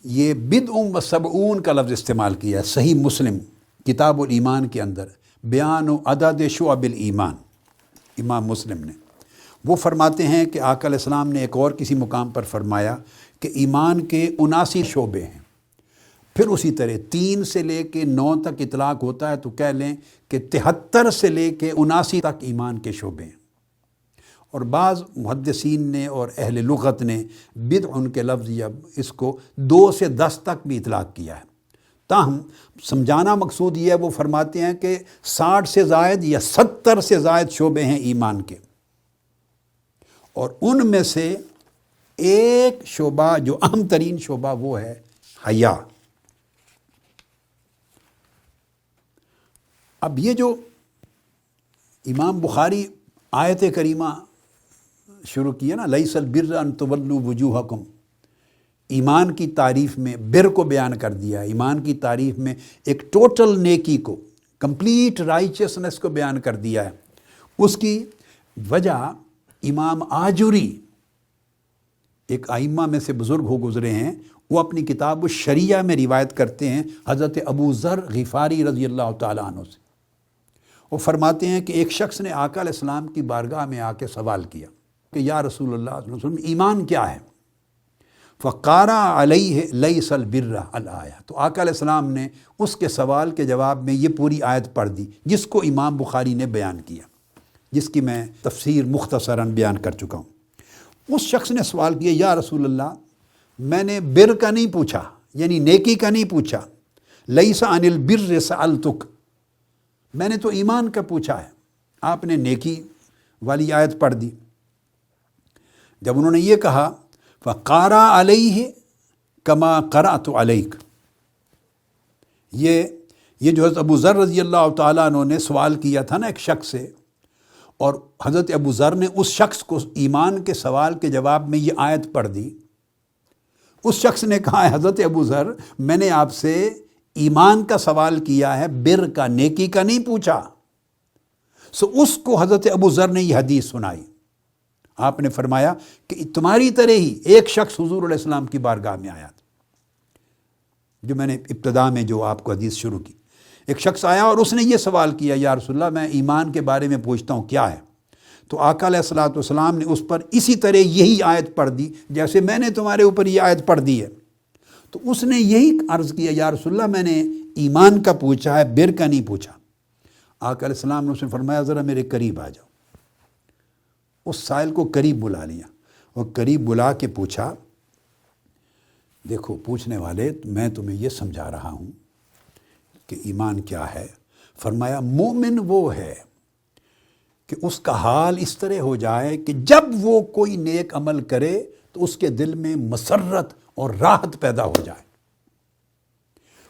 یہ بدع و سبعون کا لفظ استعمال کیا ہے۔ صحیح مسلم کتاب الایمان کے اندر بیان و عدد شعب الایمان، امام مسلم نے وہ فرماتے ہیں کہ آقا علیہ السلام نے ایک اور کسی مقام پر فرمایا کہ ایمان کے 79 شعبے ہیں۔ پھر اسی طرح 3 سے لے کے 9 تک اطلاق ہوتا ہے، تو کہہ لیں کہ 73 سے لے کے 79 تک ایمان کے شعبے ہیں۔ اور بعض محدثین نے اور اہل لغت نے بدع کے لفظ یا اس کو 2 سے 10 تک بھی اطلاق کیا ہے۔ تاہم سمجھانا مقصود یہ ہے، وہ فرماتے ہیں کہ 60 سے زائد یا 70 سے زائد شعبے ہیں ایمان کے، اور ان میں سے ایک شعبہ جو اہم ترین شعبہ وہ ہے حیا۔ اب یہ جو امام بخاری آیت کریمہ شروع کی ہے نا، لیس البر ان تولوا وجوہکم، ایمان کی تعریف میں بر کو بیان کر دیا، ایمان کی تعریف میں ایک ٹوٹل نیکی کو، کمپلیٹ رائچسنس کو بیان کر دیا ہے۔ اس کی وجہ امام آجری، ایک ائمہ میں سے بزرگ ہو گزرے ہیں، وہ اپنی کتاب الشریعہ میں روایت کرتے ہیں حضرت ابو ذر غفاری رضی اللہ تعالیٰ عنہ سے۔ وہ فرماتے ہیں کہ ایک شخص نے آقا علیہ السلام کی بارگاہ میں آ کے سوال کیا کہ یا رسول اللہ صلی اللہ علیہ وسلم ایمان کیا ہے؟ فقارا علیہ لیس البر الآیہ، تو آقا علیہ السلام نے اس کے سوال کے جواب میں یہ پوری آیت پڑھ دی جس کو امام بخاری نے بیان کیا، جس کی میں تفسیر مختصراً بیان کر چکا ہوں۔ اس شخص نے سوال کیا یا رسول اللہ، میں نے بر کا نہیں پوچھا، یعنی نیکی کا نہیں پوچھا، لیس عن البر سألتک، میں نے تو ایمان کا پوچھا ہے، آپ نے نیکی والی آیت پڑھ دی۔ جب انہوں نے یہ کہا فقارا علیہ کما قرأت علیک، یہ جو حضرت ابو ذر رضی اللہ تعالیٰ عنہ نے سوال کیا تھا نا ایک شخص سے، اور حضرت ابو ذر نے اس شخص کو ایمان کے سوال کے جواب میں یہ آیت پڑھ دی۔ اس شخص نے کہا ہے حضرت ابو ذر، میں نے آپ سے ایمان کا سوال کیا ہے، بر کا، نیکی کا نہیں پوچھا۔ اس کو حضرت ابو ذر نے یہ حدیث سنائی۔ آپ نے فرمایا کہ تمہاری طرح ہی ایک شخص حضور علیہ السلام کی بارگاہ میں آیا تھا، جو میں نے ابتدا میں جو آپ کو حدیث شروع کی، ایک شخص آیا اور اس نے یہ سوال کیا یا رسول اللہ میں ایمان کے بارے میں پوچھتا ہوں کیا ہے؟ تو آقا علیہ الصلوۃ والسلام نے اس پر اسی طرح یہی آیت پڑھ دی جیسے میں نے تمہارے اوپر یہ آیت پڑھ دی ہے۔ تو اس نے یہی عرض کیا یا رسول اللہ میں نے ایمان کا پوچھا ہے، بر کا نہیں پوچھا۔ آقا علیہ السلام نے اسے فرمایا ذرا میرے قریب آ جاؤ۔ اس سائل کو قریب بلا لیا اور قریب بلا کے پوچھا، دیکھو پوچھنے والے، میں تمہیں یہ سمجھا رہا ہوں کہ ایمان کیا ہے۔ فرمایا مومن وہ ہے کہ اس کا حال اس طرح ہو جائے کہ جب وہ کوئی نیک عمل کرے تو اس کے دل میں مسرت اور راحت پیدا ہو جائے،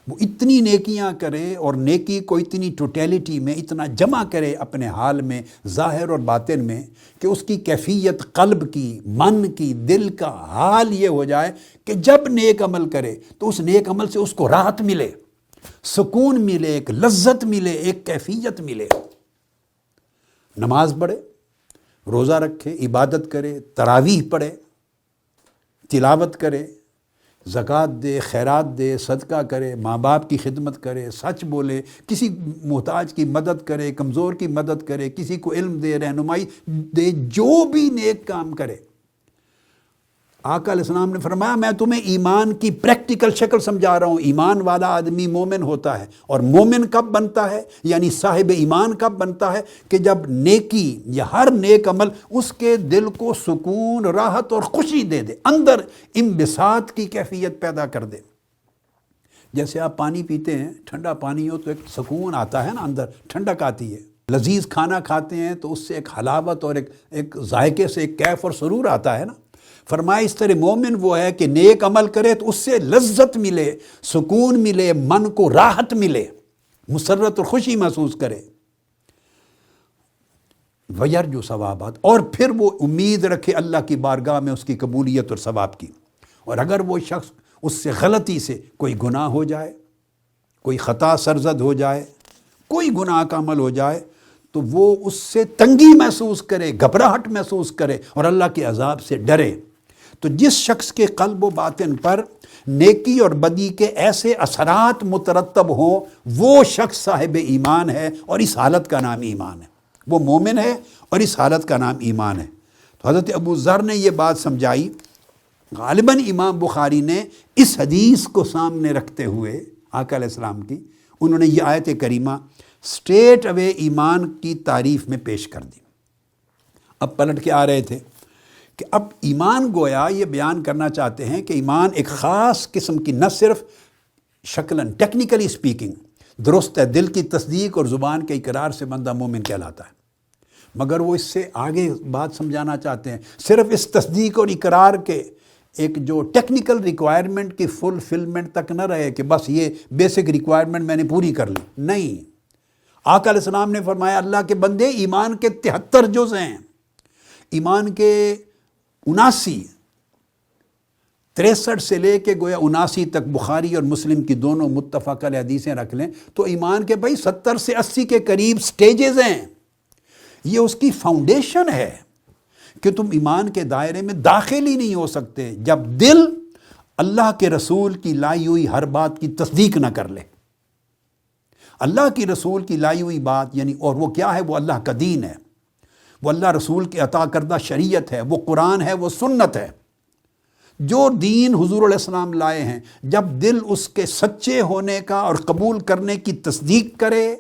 وہ اتنی نیکیاں کرے اور نیکی کو اتنی ٹوٹیلٹی میں اتنا جمع کرے اپنے حال میں، ظاہر اور باطن میں، کہ اس کی کیفیت قلب کی، من کی، دل کا حال یہ ہو جائے کہ جب نیک عمل کرے تو اس نیک عمل سے اس کو راحت ملے، سکون ملے، ایک لذت ملے، ایک کیفیت ملے۔ نماز پڑھے، روزہ رکھے، عبادت کرے، تراویح پڑھے، تلاوت کرے، زکوٰۃ دے، خیرات دے، صدقہ کرے، ماں باپ کی خدمت کرے، سچ بولے، کسی محتاج کی مدد کرے، کمزور کی مدد کرے، کسی کو علم دے، رہنمائی دے، جو بھی نیک کام کرے۔ آقا علیہ السلام نے فرمایا میں تمہیں ایمان کی پریکٹس پریکٹیکل شکل سمجھا رہا ہوں. ایمان والا آدمی مومن ہوتا ہے. اور مومن کب بنتا ہے، یعنی صاحب ایمان کب بنتا ہے؟ کہ جب نیکی یا ہر نیک عمل اس کے دل کو سکون، راحت اور خوشی دے دے، اندر انبساط کی کیفیت پیدا کر دے. جیسے آپ پانی پیتے ہیں، ٹھنڈا پانی ہو تو ایک سکون آتا ہے نا، اندر ٹھنڈک آتی ہے. لذیذ کھانا کھاتے ہیں تو اس سے ایک حلاوت اور ایک ذائقے سے ایک کیف اور سرور آتا ہے نا. فرمایا اس طرح مومن وہ ہے کہ نیک عمل کرے تو اس سے لذت ملے، سکون ملے، من کو راحت ملے، مسرت اور خوشی محسوس کرے. وَيَرْجُو ثوابات، اور پھر وہ امید رکھے اللہ کی بارگاہ میں اس کی قبولیت اور ثواب کی. اور اگر وہ شخص اس سے غلطی سے کوئی گناہ ہو جائے، کوئی خطا سرزد ہو جائے، کوئی گناہ کا عمل ہو جائے، تو وہ اس سے تنگی محسوس کرے، گھبراہٹ محسوس کرے اور اللہ کے عذاب سے ڈرے. تو جس شخص کے قلب و باطن پر نیکی اور بدی کے ایسے اثرات مترتب ہوں، وہ شخص صاحب ایمان ہے، اور اس حالت کا نام ایمان ہے. وہ مومن ہے اور اس حالت کا نام ایمان ہے. تو حضرت ابو ذر نے یہ بات سمجھائی. غالباً امام بخاری نے اس حدیث کو سامنے رکھتے ہوئے آقا علیہ السلام کی، انہوں نے یہ آیت کریمہ اسٹریٹ اوے ایمان کی تعریف میں پیش کر دی. اب پلٹ کے آ رہے تھے کہ اب ایمان گویا یہ بیان کرنا چاہتے ہیں کہ ایمان ایک خاص قسم کی، نہ صرف شکلاً ٹیکنیکلی اسپیکنگ درست ہے، دل کی تصدیق اور زبان کے اقرار سے بندہ مومن کہلاتا ہے، مگر وہ اس سے آگے بات سمجھانا چاہتے ہیں. صرف اس تصدیق اور اقرار کے ایک جو ٹیکنیکل ریکوائرمنٹ کی فلفلمنٹ تک نہ رہے کہ بس یہ بیسک ریکوائرمنٹ میں نے پوری کر لی. نہیں، آقا علیہ السلام نے فرمایا اللہ کے بندے، ایمان کے 73 جز ہیں. ایمان کے 63 سے لے کے گویا 79 تک بخاری اور مسلم کی دونوں متفق علیہ حدیثیں رکھ لیں تو ایمان کے بھائی 70 سے 80 کے قریب سٹیجز ہیں. یہ اس کی فاؤنڈیشن ہے کہ تم ایمان کے دائرے میں داخل ہی نہیں ہو سکتے جب دل اللہ کے رسول کی لائی ہوئی ہر بات کی تصدیق نہ کر لے. اللہ کی رسول کی لائی ہوئی بات یعنی، اور وہ کیا ہے؟ وہ اللہ کا دین ہے، وہ اللہ رسول کے عطا کردہ شریعت ہے، وہ قرآن ہے، وہ سنت ہے. جو دین حضور علیہ السلام لائے ہیں، جب دل اس کے سچے ہونے کا اور قبول کرنے کی تصدیق کرے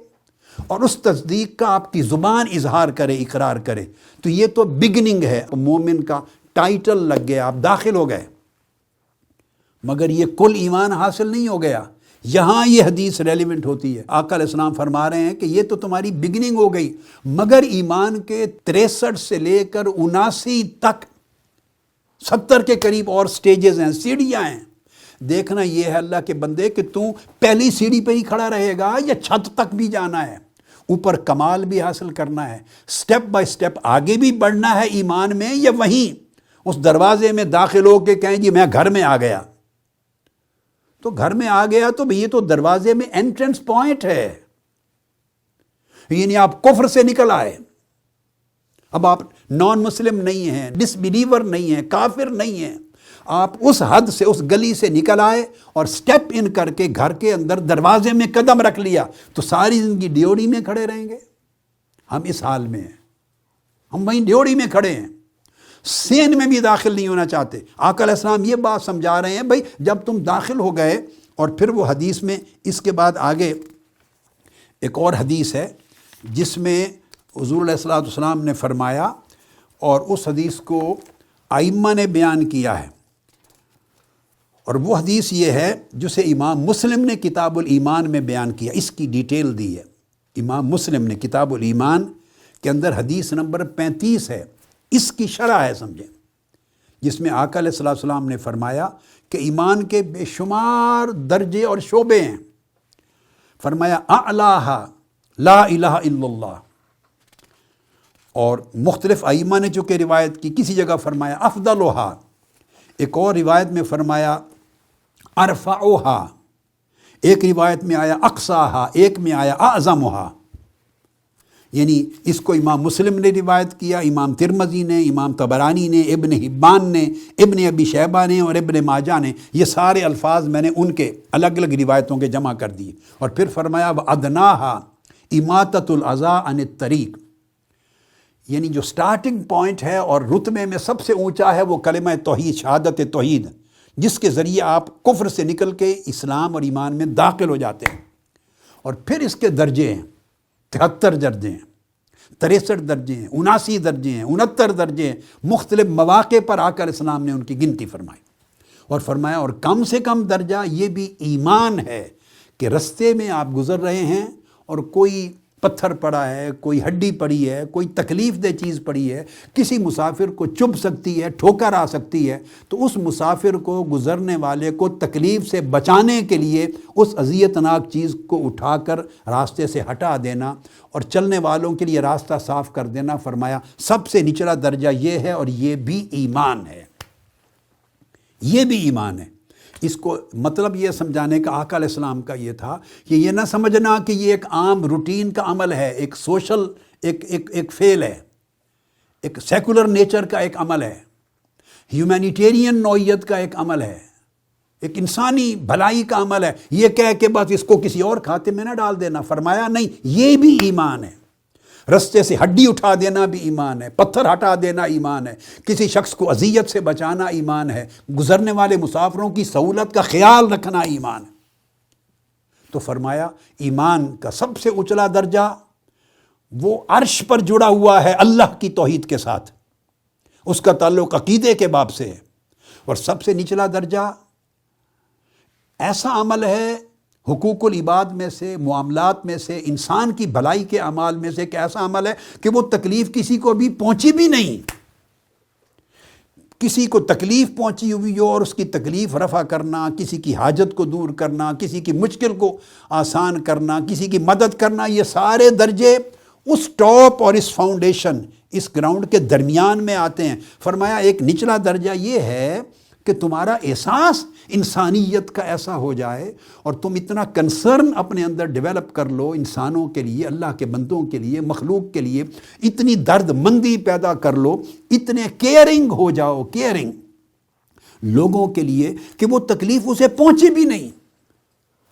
اور اس تصدیق کا آپ کی زبان اظہار کرے، اقرار کرے، تو یہ تو بگننگ ہے. مومن کا ٹائٹل لگ گیا، آپ داخل ہو گئے. مگر یہ کل ایمان حاصل نہیں ہو گیا. یہاں یہ حدیث ریلیونٹ ہوتی ہے. آقا علیہ السلام فرما رہے ہیں کہ یہ تو تمہاری بگننگ ہو گئی، مگر ایمان کے 63 سے لے کر 79 تک 70 کے قریب اور سٹیجز ہیں، سیڑھیاں ہیں. دیکھنا یہ ہے اللہ کے بندے کہ تو پہلی سیڑھی پہ ہی کھڑا رہے گا یا چھت تک بھی جانا ہے، اوپر کمال بھی حاصل کرنا ہے، سٹیپ بائی سٹیپ آگے بھی بڑھنا ہے ایمان میں، یا وہیں اس دروازے میں داخل ہو کے کہیں جی میں گھر میں آ گیا. تو گھر میں آ گیا تو یہ تو دروازے میں انٹرنس پوائنٹ ہے، یعنی آپ کفر سے نکل آئے. اب آپ نان مسلم نہیں ہیں، ڈس بلیور نہیں ہیں، کافر نہیں ہیں، آپ اس حد سے، اس گلی سے نکل آئے اور سٹیپ ان کر کے گھر کے اندر دروازے میں قدم رکھ لیا تو ساری زندگی ڈیوڑی میں کھڑے رہیں گے. ہم اس حال میں ہیں، ہم وہیں ڈیوڑی میں کھڑے ہیں، سین میں بھی داخل نہیں ہونا چاہتے. آقا علیہ السلام یہ بات سمجھا رہے ہیں بھائی جب تم داخل ہو گئے. اور پھر وہ حدیث میں اس کے بعد آگے ایک اور حدیث ہے جس میں حضور علیہ السلام نے فرمایا، اور اس حدیث کو ائمہ نے بیان کیا ہے، اور وہ حدیث یہ ہے جسے امام مسلم نے کتاب الایمان میں بیان کیا. اس کی ڈیٹیل دی ہے امام مسلم نے کتاب الایمان کے اندر، حدیث نمبر 35 ہے. اس کی شرح ہے سمجھیں، جس میں آقا علیہ السلام نے فرمایا کہ ایمان کے بے شمار درجے اور شعبے ہیں. فرمایا اعلیٰ لا الہ الا اللہ، اور مختلف ائمہ نے چونکہ روایت کی، کسی جگہ فرمایا افضلھا، ایک اور روایت میں فرمایا ارفعھا، ایک روایت میں آیا اقصاھا، ایک میں آیا اعظمھا. یعنی اس کو امام مسلم نے روایت کیا، امام ترمذی نے، امام طبرانی نے، ابن حبان نے، ابن ابی شیبہ نے اور ابن ماجہ نے. یہ سارے الفاظ میں نے ان کے الگ الگ روایتوں کے جمع کر دیے. اور پھر فرمایا وادناھا اماطۃ الاذی عن الطریق، یعنی جو سٹارٹنگ پوائنٹ ہے اور رتبے میں سب سے اونچا ہے وہ کلمہ توحید، شہادت توحید، جس کے ذریعے آپ کفر سے نکل کے اسلام اور ایمان میں داخل ہو جاتے ہیں. اور پھر اس کے درجے ہیں، 73 درجے ہیں، 63 درجے ہیں، 79 درجے ہیں، 69 درجے ہیں. مختلف مواقع پر آقا علیہ السلام نے ان کی گنتی فرمائی اور فرمایا اور کم سے کم درجہ یہ بھی ایمان ہے کہ رستے میں آپ گزر رہے ہیں اور کوئی پتھر پڑا ہے، کوئی ہڈی پڑی ہے، کوئی تکلیف دہ چیز پڑی ہے، کسی مسافر کو چبھ سکتی ہے، ٹھوکر آ سکتی ہے، تو اس مسافر کو، گزرنے والے کو تکلیف سے بچانے کے لیے اس اذیت ناک چیز کو اٹھا کر راستے سے ہٹا دینا اور چلنے والوں کے لیے راستہ صاف کر دینا. فرمایا سب سے نچلا درجہ یہ ہے اور یہ بھی ایمان ہے. یہ بھی ایمان ہے. اس کو مطلب یہ سمجھانے کا آقا علیہ السلام کا یہ تھا کہ یہ نہ سمجھنا کہ یہ ایک عام روٹین کا عمل ہے، ایک سوشل ایک فعل ہے، ایک سیکولر نیچر کا ایک عمل ہے، ہیومینیٹیرین نوعیت کا ایک عمل ہے، ایک انسانی بھلائی کا عمل ہے. یہ کہہ کہ بس اس کو کسی اور کھاتے میں نہ ڈال دینا. فرمایا نہیں، یہ بھی ایمان ہے. رستے سے ہڈی اٹھا دینا بھی ایمان ہے، پتھر ہٹا دینا ایمان ہے، کسی شخص کو اذیت سے بچانا ایمان ہے، گزرنے والے مسافروں کی سہولت کا خیال رکھنا ایمان ہے. تو فرمایا ایمان کا سب سے اونچا درجہ وہ عرش پر جڑا ہوا ہے اللہ کی توحید کے ساتھ، اس کا تعلق عقیدے کے باب سے ہے. اور سب سے نچلا درجہ ایسا عمل ہے حقوق العباد میں سے، معاملات میں سے، انسان کی بھلائی کے اعمال میں سے، ایک ایسا عمل ہے کہ وہ تکلیف کسی کو بھی پہنچی بھی نہیں. کسی کو تکلیف پہنچی ہوئی ہو اور اس کی تکلیف رفع کرنا، کسی کی حاجت کو دور کرنا، کسی کی مشکل کو آسان کرنا، کسی کی مدد کرنا، یہ سارے درجے اس ٹاپ اور اس فاؤنڈیشن، اس گراؤنڈ کے درمیان میں آتے ہیں. فرمایا ایک نچلا درجہ یہ ہے کہ تمہارا احساس انسانیت کا ایسا ہو جائے اور تم اتنا کنسرن اپنے اندر ڈیولپ کر لو انسانوں کے لیے، اللہ کے بندوں کے لیے، مخلوق کے لیے، اتنی درد مندی پیدا کر لو، اتنے کیئرنگ ہو جاؤ، کیئرنگ لوگوں کے لیے کہ وہ تکلیف اسے پہنچے بھی نہیں.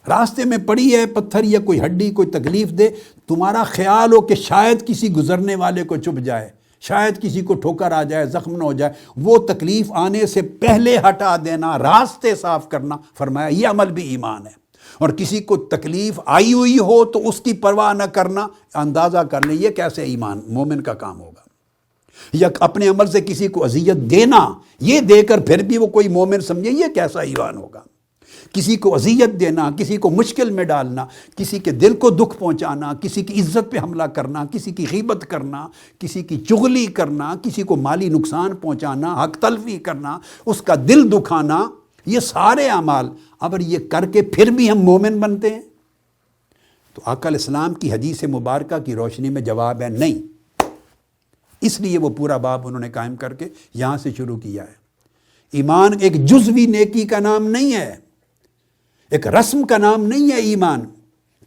راستے میں پڑی ہے پتھر یا کوئی ہڈی کوئی تکلیف دے، تمہارا خیال ہو کہ شاید کسی گزرنے والے کو چبھ جائے، شاید کسی کو ٹھوکر آ جائے، زخم نہ ہو جائے، وہ تکلیف آنے سے پہلے ہٹا دینا، راستے صاف کرنا. فرمایا یہ عمل بھی ایمان ہے. اور کسی کو تکلیف آئی ہوئی ہو تو اس کی پرواہ نہ کرنا، اندازہ کر لیں یہ کیسے ایمان مومن کا کام ہوگا. یا اپنے عمل سے کسی کو اذیت دینا، یہ دے کر پھر بھی وہ کوئی مومن سمجھے، یہ کیسا ایمان ہوگا. کسی کو اذیت دینا، کسی کو مشکل میں ڈالنا، کسی کے دل کو دکھ پہنچانا، کسی کی عزت پہ حملہ کرنا، کسی کی غیبت کرنا، کسی کی چغلی کرنا، کسی کو مالی نقصان پہنچانا، حق تلفی کرنا، اس کا دل دکھانا، یہ سارے اعمال اگر یہ کر کے پھر بھی ہم مومن بنتے ہیں تو آقا علیہ السلام کی حدیث مبارکہ کی روشنی میں جواب ہے نہیں. اس لیے وہ پورا باب انہوں نے قائم کر کے یہاں سے شروع کیا ہے. ایمان ایک جزوی نیکی کا نام نہیں ہے، ایک رسم کا نام نہیں ہے. ایمان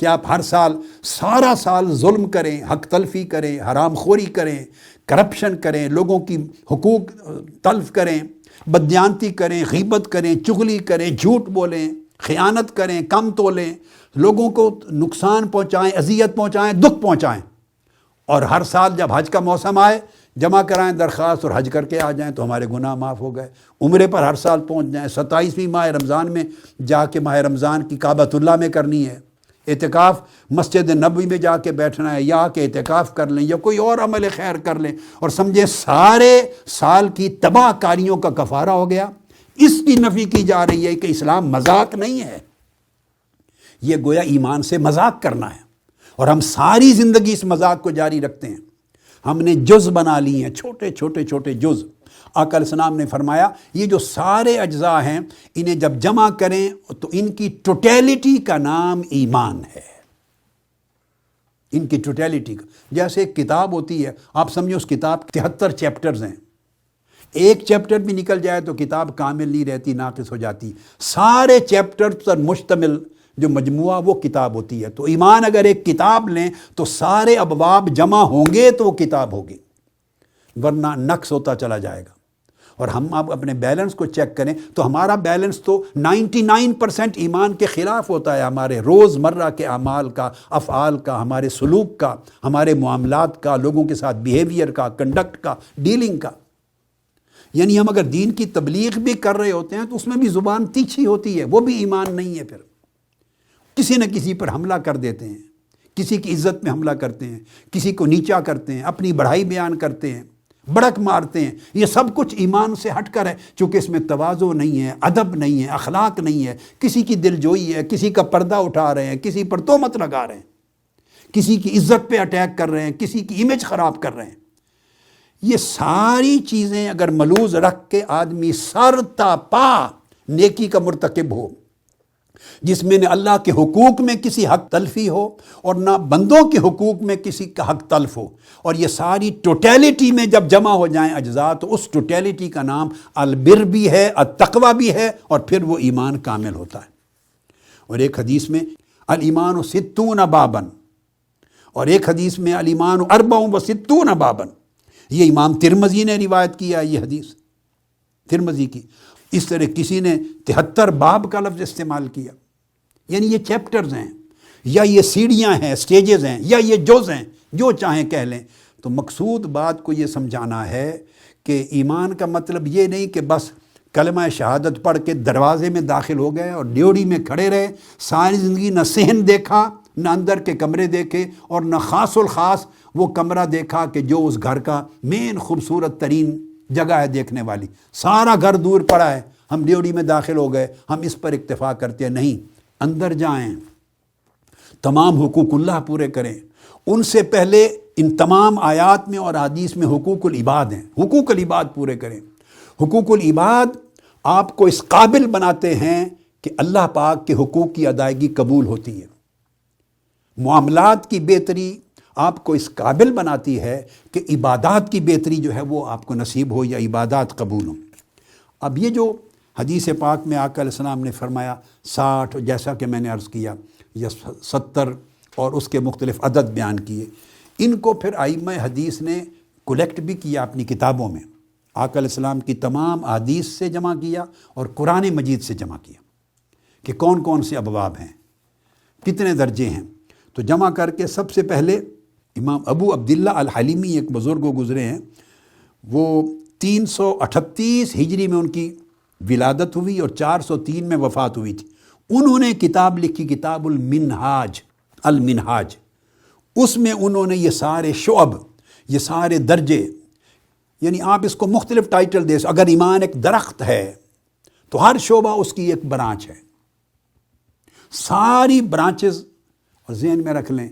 کہ آپ ہر سال سارا سال ظلم کریں، حق تلفی کریں، حرام خوری کریں، کرپشن کریں، لوگوں کی حقوق تلف کریں، بددیانتی کریں، غیبت کریں، چغلی کریں، جھوٹ بولیں، خیانت کریں، کم تولیں، لوگوں کو نقصان پہنچائیں، اذیت پہنچائیں، دکھ پہنچائیں، اور ہر سال جب حج کا موسم آئے جمع کرائیں درخواست اور حج کر کے آ جائیں تو ہمارے گناہ معاف ہو گئے. عمرے پر ہر سال پہنچ جائیں، 27ویں ماہ رمضان میں جا کے ماہ رمضان کی کعبۃ اللہ میں کرنی ہے، اعتکاف مسجد نبوی میں جا کے بیٹھنا ہے، یا کہ اعتکاف کر لیں یا کوئی اور عمل خیر کر لیں اور سمجھیں سارے سال کی تباہ کاریوں کا کفارہ ہو گیا. اس کی نفی کی جا رہی ہے کہ اسلام مذاق نہیں ہے، یہ گویا ایمان سے مذاق کرنا ہے، اور ہم ساری زندگی اس مذاق کو جاری رکھتے ہیں. ہم نے جز بنا لی ہیں، چھوٹے چھوٹے چھوٹے جز. آقا علیہ السلام نے فرمایا یہ جو سارے اجزاء ہیں انہیں جب جمع کریں تو ان کی ٹوٹیلٹی کا نام ایمان ہے. ان کی ٹوٹیلٹی کا، جیسے ایک کتاب ہوتی ہے، آپ سمجھو اس کتاب 73 چیپٹرز ہیں، ایک چیپٹر بھی نکل جائے تو کتاب کامل نہیں رہتی، ناقص ہو جاتی. سارے چیپٹر پر مشتمل جو مجموعہ وہ کتاب ہوتی ہے. تو ایمان اگر ایک کتاب لیں تو سارے ابواب جمع ہوں گے تو وہ کتاب ہوگی، ورنہ نقص ہوتا چلا جائے گا. اور ہم اب اپنے بیلنس کو چیک کریں تو ہمارا بیلنس تو 99% ایمان کے خلاف ہوتا ہے. ہمارے روز مرہ کے اعمال کا، افعال کا، ہمارے سلوک کا، ہمارے معاملات کا، لوگوں کے ساتھ بیہیویئر کا، کنڈکٹ کا، ڈیلنگ کا. یعنی ہم اگر دین کی تبلیغ بھی کر رہے ہوتے ہیں تو اس میں بھی زبان تیکھی ہوتی ہے، وہ بھی ایمان نہیں ہے۔ پھر کسی نہ کسی پر حملہ کر دیتے ہیں، کسی کی عزت میں حملہ کرتے ہیں، کسی کو نیچا کرتے ہیں، اپنی بڑائی بیان کرتے ہیں، بڑک مارتے ہیں، یہ سب کچھ ایمان سے ہٹ کر ہے، چونکہ اس میں تواضع نہیں ہے، ادب نہیں ہے، اخلاق نہیں ہے، کسی کی دل جوئی ہے، کسی کا پردہ اٹھا رہے ہیں، کسی پر تہمت لگا رہے ہیں، کسی کی عزت پہ اٹیک کر رہے ہیں، کسی کی امیج خراب کر رہے ہیں۔ یہ ساری چیزیں اگر ملوز رکھ کے آدمی سر تا پا نیکی کا مرتکب ہو، جس میں نہ اللہ کے حقوق میں کسی حق تلفی ہو اور نہ بندوں کے حقوق میں کسی کا حق تلف ہو، اور یہ ساری ٹوٹیلٹی میں جب جمع ہو جائیں اجزاء، تو اس ٹوٹیلٹی کا نام البر بھی ہے، التقوی بھی ہے، اور پھر وہ ایمان کامل ہوتا ہے۔ اور ایک حدیث میں الایمان ستون بابن، اور ایک حدیث میں الایمان اربع و ستون بابن۔ یہ امام ترمذی نے روایت کیا ہے، یہ حدیث ترمذی کی۔ اس طرح کسی نے 73 باب کا لفظ استعمال کیا، یعنی یہ چیپٹرز ہیں، یا یہ سیڑھیاں ہیں، سٹیجز ہیں، یا یہ جز ہیں، جو چاہیں کہہ لیں۔ تو مقصود بات کو یہ سمجھانا ہے کہ ایمان کا مطلب یہ نہیں کہ بس کلمہ شہادت پڑھ کے دروازے میں داخل ہو گئے اور ڈیوڑی میں کھڑے رہے، ساری زندگی نہ صحن دیکھا، نہ اندر کے کمرے دیکھے، اور نہ خاص الخاص وہ کمرہ دیکھا کہ جو اس گھر کا مین خوبصورت ترین جگہ ہے دیکھنے والی، سارا گھر دور پڑا ہے، ہم ڈیوڑی میں داخل ہو گئے، ہم اس پر اکتفا کرتے ہیں۔ نہیں، اندر جائیں، تمام حقوق اللہ پورے کریں۔ ان سے پہلے ان تمام آیات میں اور حدیث میں حقوق العباد ہیں، حقوق العباد پورے کریں۔ حقوق العباد آپ کو اس قابل بناتے ہیں کہ اللہ پاک کے حقوق کی ادائیگی قبول ہوتی ہے۔ معاملات کی بہتری آپ کو اس قابل بناتی ہے کہ عبادات کی بہتری جو ہے وہ آپ کو نصیب ہو یا عبادات قبول ہوں۔ اب یہ جو حدیث پاک میں آقا علیہ السلام نے فرمایا 60، جیسا کہ میں نے عرض کیا، یا 70 اور اس کے مختلف عدد بیان کیے، ان کو پھر ائمہ حدیث نے کلیکٹ بھی کیا اپنی کتابوں میں، آقا علیہ السلام کی تمام احادیث سے جمع کیا اور قرآن مجید سے جمع کیا کہ کون کون سے ابواب ہیں، کتنے درجے ہیں۔ تو جمع کر کے سب سے پہلے امام ابو عبداللہ الحلیمی ایک بزرگ گزرے ہیں، وہ 338 ہجری میں ان کی ولادت ہوئی اور 403 میں وفات ہوئی تھی۔ انہوں نے کتاب لکھی، کتاب المنہاج، المنہاج۔ اس میں انہوں نے یہ سارے شعب، یہ سارے درجے، یعنی آپ اس کو مختلف ٹائٹل دے، اگر ایمان ایک درخت ہے تو ہر شعبہ اس کی ایک برانچ ہے، ساری برانچز، اور ذہن میں رکھ لیں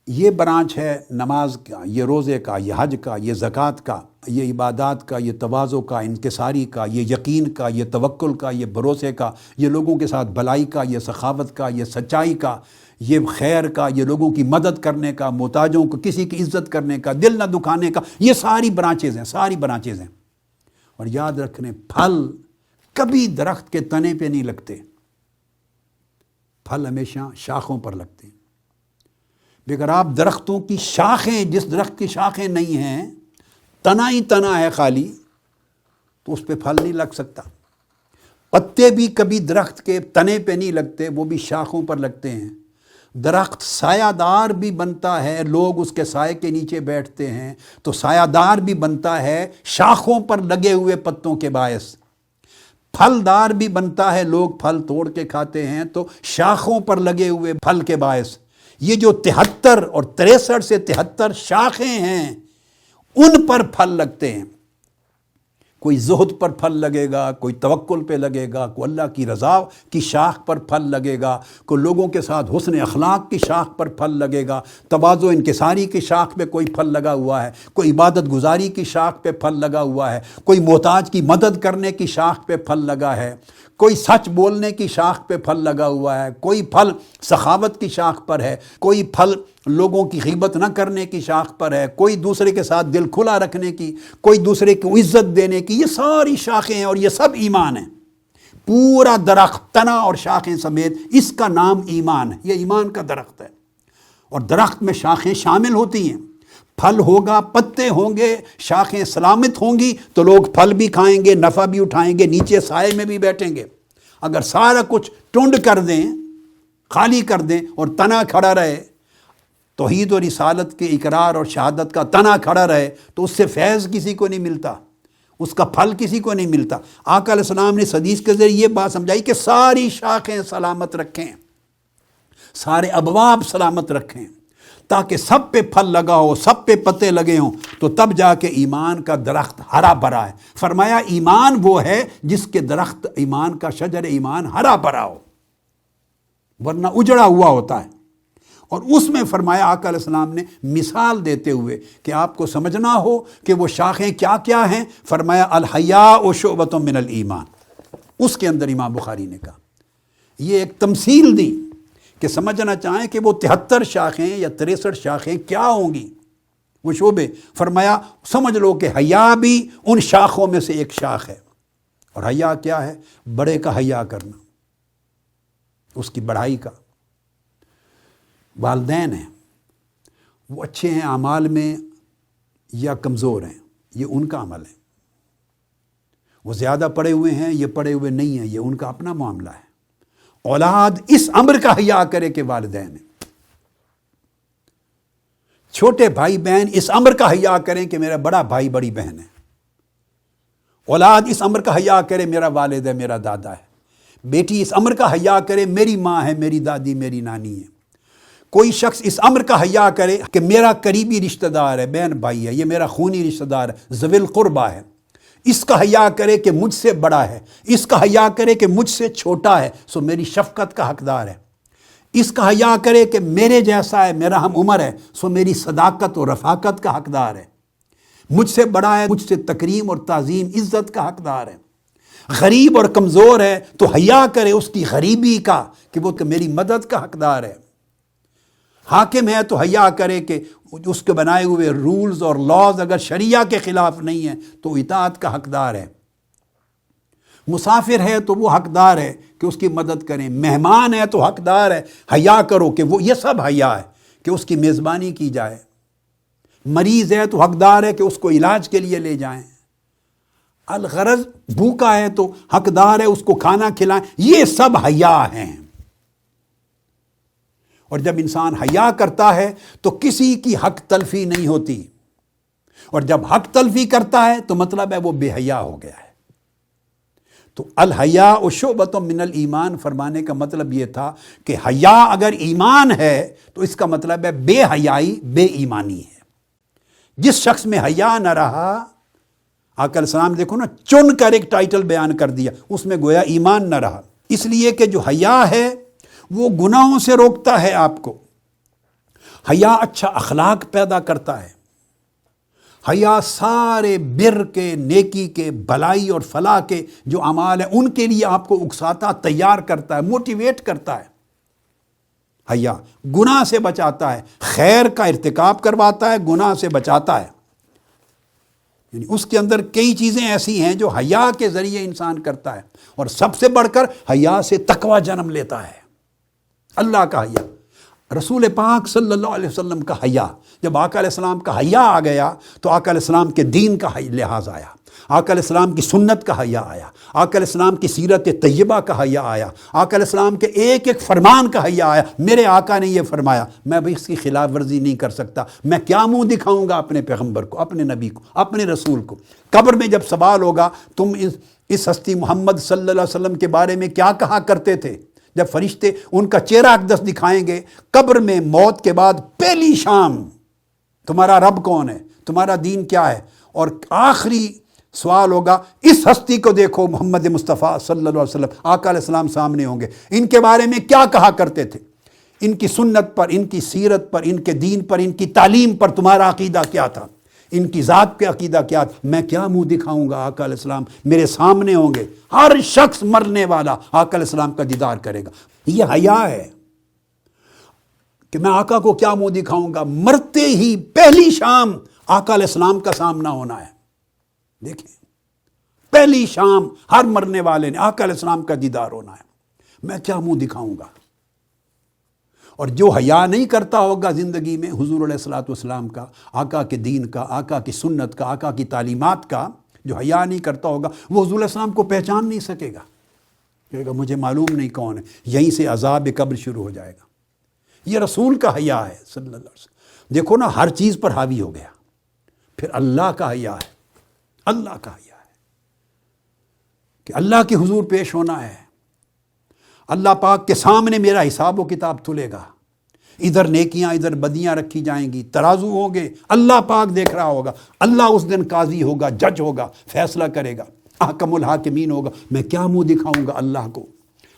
یہ برانچ ہے نماز کا، یہ روزے کا، یہ حج کا، یہ زکوٰۃ کا، یہ عبادات کا، یہ تواضع کا، انکساری کا، یہ یقین کا، یہ توکل کا، یہ بھروسے کا، یہ لوگوں کے ساتھ بھلائی کا، یہ سخاوت کا، یہ سچائی کا، یہ خیر کا، یہ لوگوں کی مدد کرنے کا، محتاجوں کو کسی کی عزت کرنے کا، دل نہ دکھانے کا، یہ ساری برانچز ہیں، ساری برانچز ہیں۔ اور یاد رکھنے پھل کبھی درخت کے تنے پہ نہیں لگتے، پھل ہمیشہ شاخوں پر لگتے ہیں۔ اگر آپ درختوں کی شاخیں، جس درخت کی شاخیں نہیں ہیں، تنا ہی تنا ہے خالی، تو اس پہ پھل نہیں لگ سکتا۔ پتے بھی کبھی درخت کے تنے پہ نہیں لگتے، وہ بھی شاخوں پر لگتے ہیں۔ درخت سایہ دار بھی بنتا ہے، لوگ اس کے سائے کے نیچے بیٹھتے ہیں، تو سایہ دار بھی بنتا ہے شاخوں پر لگے ہوئے پتوں کے باعث۔ پھل دار بھی بنتا ہے، لوگ پھل توڑ کے کھاتے ہیں تو شاخوں پر لگے ہوئے پھل کے باعث۔ یہ جو 73 اور 63 سے 73 شاخیں ہیں، ان پر پھل لگتے ہیں۔ کوئی زہد پر پھل لگے گا، کوئی توکل پہ لگے گا، کوئی اللہ کی رضا کی شاخ پر پھل لگے گا، کوئی لوگوں کے ساتھ حسن اخلاق کی شاخ پر پھل لگے گا، تواضع انکساری کی شاخ پہ کوئی پھل لگا ہوا ہے، کوئی عبادت گزاری کی شاخ پہ پھل لگا ہوا ہے، کوئی محتاج کی مدد کرنے کی شاخ پہ پھل لگا ہے، کوئی سچ بولنے کی شاخ پہ پھل لگا ہوا ہے، کوئی پھل سخاوت کی شاخ پر ہے، کوئی پھل لوگوں کی غیبت نہ کرنے کی شاخ پر ہے، کوئی دوسرے کے ساتھ دل کھلا رکھنے کی، کوئی دوسرے کو عزت دینے کی۔ یہ ساری شاخیں ہیں اور یہ سب ایمان ہیں۔ پورا درخت تنا اور شاخیں سمیت، اس کا نام ایمان ہے، یہ ایمان کا درخت ہے۔ اور درخت میں شاخیں شامل ہوتی ہیں، پھل ہوگا، پتے ہوں گے، شاخیں سلامت ہوں گی تو لوگ پھل بھی کھائیں گے، نفع بھی اٹھائیں گے، نیچے سائے میں بھی بیٹھیں گے۔ اگر سارا کچھ ٹنڈ کر دیں، خالی کر دیں اور تنا کھڑا رہے، توحید و رسالت کے اقرار اور شہادت کا تنا کھڑا رہے، تو اس سے فیض کسی کو نہیں ملتا، اس کا پھل کسی کو نہیں ملتا۔ آقا علیہ السلام نے اس حدیث کے ذریعے یہ بات سمجھائی کہ ساری شاخیں سلامت رکھیں، سارے ابواب سلامت رکھیں، تاکہ سب پہ پھل لگا ہو، سب پہ پتے لگے ہوں، تو تب جا کے ایمان کا درخت ہرا بھرا ہے۔ فرمایا ایمان وہ ہے جس کے درخت ایمان کا شجر ایمان ہرا بھرا ہو، ورنہ اجڑا ہوا ہوتا ہے۔ اور اس میں فرمایا آقا علیہ السلام نے مثال دیتے ہوئے کہ آپ کو سمجھنا ہو کہ وہ شاخیں کیا کیا ہیں، فرمایا الحیاء شعبۃ من الایمان، اس کے اندر امام بخاری نے کہا، یہ ایک تمثیل دی کہ سمجھنا چاہیں کہ وہ 73 شاخیں یا 63 شاخیں کیا ہوں گی، وہ شعبے۔ فرمایا سمجھ لو کہ حیا بھی ان شاخوں میں سے ایک شاخ ہے۔ اور حیا کیا ہے؟ بڑے کا حیا کرنا، اس کی بڑائی کا۔ والدین ہیں، وہ اچھے ہیں اعمال میں یا کمزور ہیں، یہ ان کا عمل ہے۔ وہ زیادہ پڑھے ہوئے ہیں، یہ پڑھے ہوئے نہیں ہیں، یہ ان کا اپنا معاملہ ہے۔ اولاد اس امر کا حیا کرے کہ والدین ہیں۔ چھوٹے بھائی بہن اس امر کا حیا کریں کہ میرا بڑا بھائی بڑی بہن ہے۔ اولاد اس امر کا حیا کرے میرا والد ہے، میرا دادا ہے۔ بیٹی اس امر کا حیا کرے میری ماں ہے، میری دادی، میری نانی ہے۔ کوئی شخص اس امر کا حیا کرے کہ میرا قریبی رشتہ دار ہے، بہن بھائی ہے، یہ میرا خونی رشتہ دار ہے، ذوی القربہ ہے، اس کا حیا کرے کہ مجھ سے بڑا ہے، اس کا حیا کرے کہ مجھ سے چھوٹا ہے، سو میری شفقت کا حقدار ہے، اس کا حیا کرے کہ میرے جیسا ہے، میرا ہم عمر ہے، سو میری صداقت اور رفاقت کا حقدار ہے، مجھ سے بڑا ہے، مجھ سے تکریم اور تعظیم عزت کا حقدار ہے۔ غریب اور کمزور ہے تو حیا کرے اس کی غریبی کا کہ وہ میری مدد کا حقدار ہے۔ حاکم ہے تو حیا کرے کہ اس کے بنائے ہوئے رولز اور لاز اگر شریعہ کے خلاف نہیں ہیں تو اطاعت کا حقدار ہے۔ مسافر ہے تو وہ حقدار ہے کہ اس کی مدد کریں، مہمان ہے تو حقدار ہے حیا کرو کہ وہ، یہ سب حیا ہے کہ اس کی میزبانی کی جائے۔ مریض ہے تو حقدار ہے کہ اس کو علاج کے لیے لے جائیں۔ الغرض بھوکا ہے تو حقدار ہے اس کو کھانا کھلائیں۔ یہ سب حیا ہیں۔ اور جب انسان حیا کرتا ہے تو کسی کی حق تلفی نہیں ہوتی، اور جب حق تلفی کرتا ہے تو مطلب ہے وہ بے حیا ہو گیا ہے۔ تو الحیاء شعبۃ من الایمان فرمانے کا مطلب یہ تھا کہ حیا اگر ایمان ہے تو اس کا مطلب ہے بے حیائی بے ایمانی ہے۔ جس شخص میں حیا نہ رہا، آقا علیہ السلام دیکھو نا، چن کر ایک ٹائٹل بیان کر دیا، اس میں گویا ایمان نہ رہا۔ اس لیے کہ جو حیا ہے وہ گناہوں سے روکتا ہے آپ کو۔ حیا اچھا اخلاق پیدا کرتا ہے۔ حیا سارے بر کے، نیکی کے، بھلائی اور فلاح کے جو اعمال ہیں ان کے لیے آپ کو اکساتا، تیار کرتا ہے، موٹیویٹ کرتا ہے۔ حیا گناہ سے بچاتا ہے، خیر کا ارتکاب کرواتا ہے، گناہ سے بچاتا ہے۔ یعنی اس کے اندر کئی چیزیں ایسی ہیں جو حیا کے ذریعے انسان کرتا ہے، اور سب سے بڑھ کر حیا سے تقوی جنم لیتا ہے۔ اللہ کا حیا، رسول پاک صلی اللہ علیہ وسلم کا حیا، جب آقا علیہ السلام کا حیا آ گیا تو آقا علیہ السلام کے دین کا لحاظ آیا، آقا علیہ السلام کی سنت کا حیا آیا، آقا علیہ السلام کی سیرت طیبہ کا حیا آیا، آقا علیہ السلام کے ایک ایک فرمان کا حیا آیا۔ میرے آقا نے یہ فرمایا، میں بھی اس کی خلاف ورزی نہیں کر سکتا، میں کیا منہ دکھاؤں گا اپنے پیغمبر کو، اپنے نبی کو، اپنے رسول کو۔ قبر میں جب سوال ہوگا تم اس ہستی محمد صلی اللہ علیہ وسلم کے بارے میں کیا کہا کرتے تھے، جب فرشتے ان کا چہرہ اقدس دکھائیں گے قبر میں، موت کے بعد پہلی شام، تمہارا رب کون ہے، تمہارا دین کیا ہے، اور آخری سوال ہوگا اس ہستی کو دیکھو محمد مصطفیٰ صلی اللہ علیہ وسلم، آقا علیہ السلام سامنے ہوں گے، ان کے بارے میں کیا کہا کرتے تھے، ان کی سنت پر، ان کی سیرت پر، ان کے دین پر، ان کی تعلیم پر تمہارا عقیدہ کیا تھا، ان کی ذات پہ عقیدہ کیا تھا، میں کیا منہ دکھاؤں گا، آقا علیہ السلام میرے سامنے ہوں گے۔ ہر شخص مرنے والا آقا علیہ السلام کا دیدار کرے گا۔ یہ حیا ہے کہ میں آقا کو کیا منہ دکھاؤں گا، مرتے ہی پہلی شام آقا علیہ السلام کا سامنا ہونا ہے۔ دیکھیں، پہلی شام ہر مرنے والے نے آقا علیہ السلام کا دیدار ہونا ہے، میں کیا منہ دکھاؤں گا۔ اور جو حیا نہیں کرتا ہوگا زندگی میں حضور علیہ الصلوۃ والسلام کا، آقا کے دین کا، آقا کی سنت کا، آقا کی تعلیمات کا، جو حیا نہیں کرتا ہوگا وہ حضور علیہ السلام کو پہچان نہیں سکے گا، کہے گا مجھے معلوم نہیں کون ہے۔ یہیں سے عذاب قبر شروع ہو جائے گا۔ یہ رسول کا حیا ہے صلی اللہ علیہ وسلم۔ دیکھو نا، ہر چیز پر حاوی ہو گیا۔ پھر اللہ کا حیا ہے، اللہ کا حیا ہے۔ کہ اللہ کے حضور پیش ہونا ہے، اللہ پاک کے سامنے میرا حساب و کتاب تلے گا، ادھر نیکیاں ادھر بدیاں رکھی جائیں گی، ترازو ہوں گے، اللہ پاک دیکھ رہا ہوگا، اللہ اس دن قاضی ہوگا، جج ہوگا، فیصلہ کرے گا، احکم الحاکمین ہوگا۔ میں کیا منہ دکھاؤں گا اللہ کو؟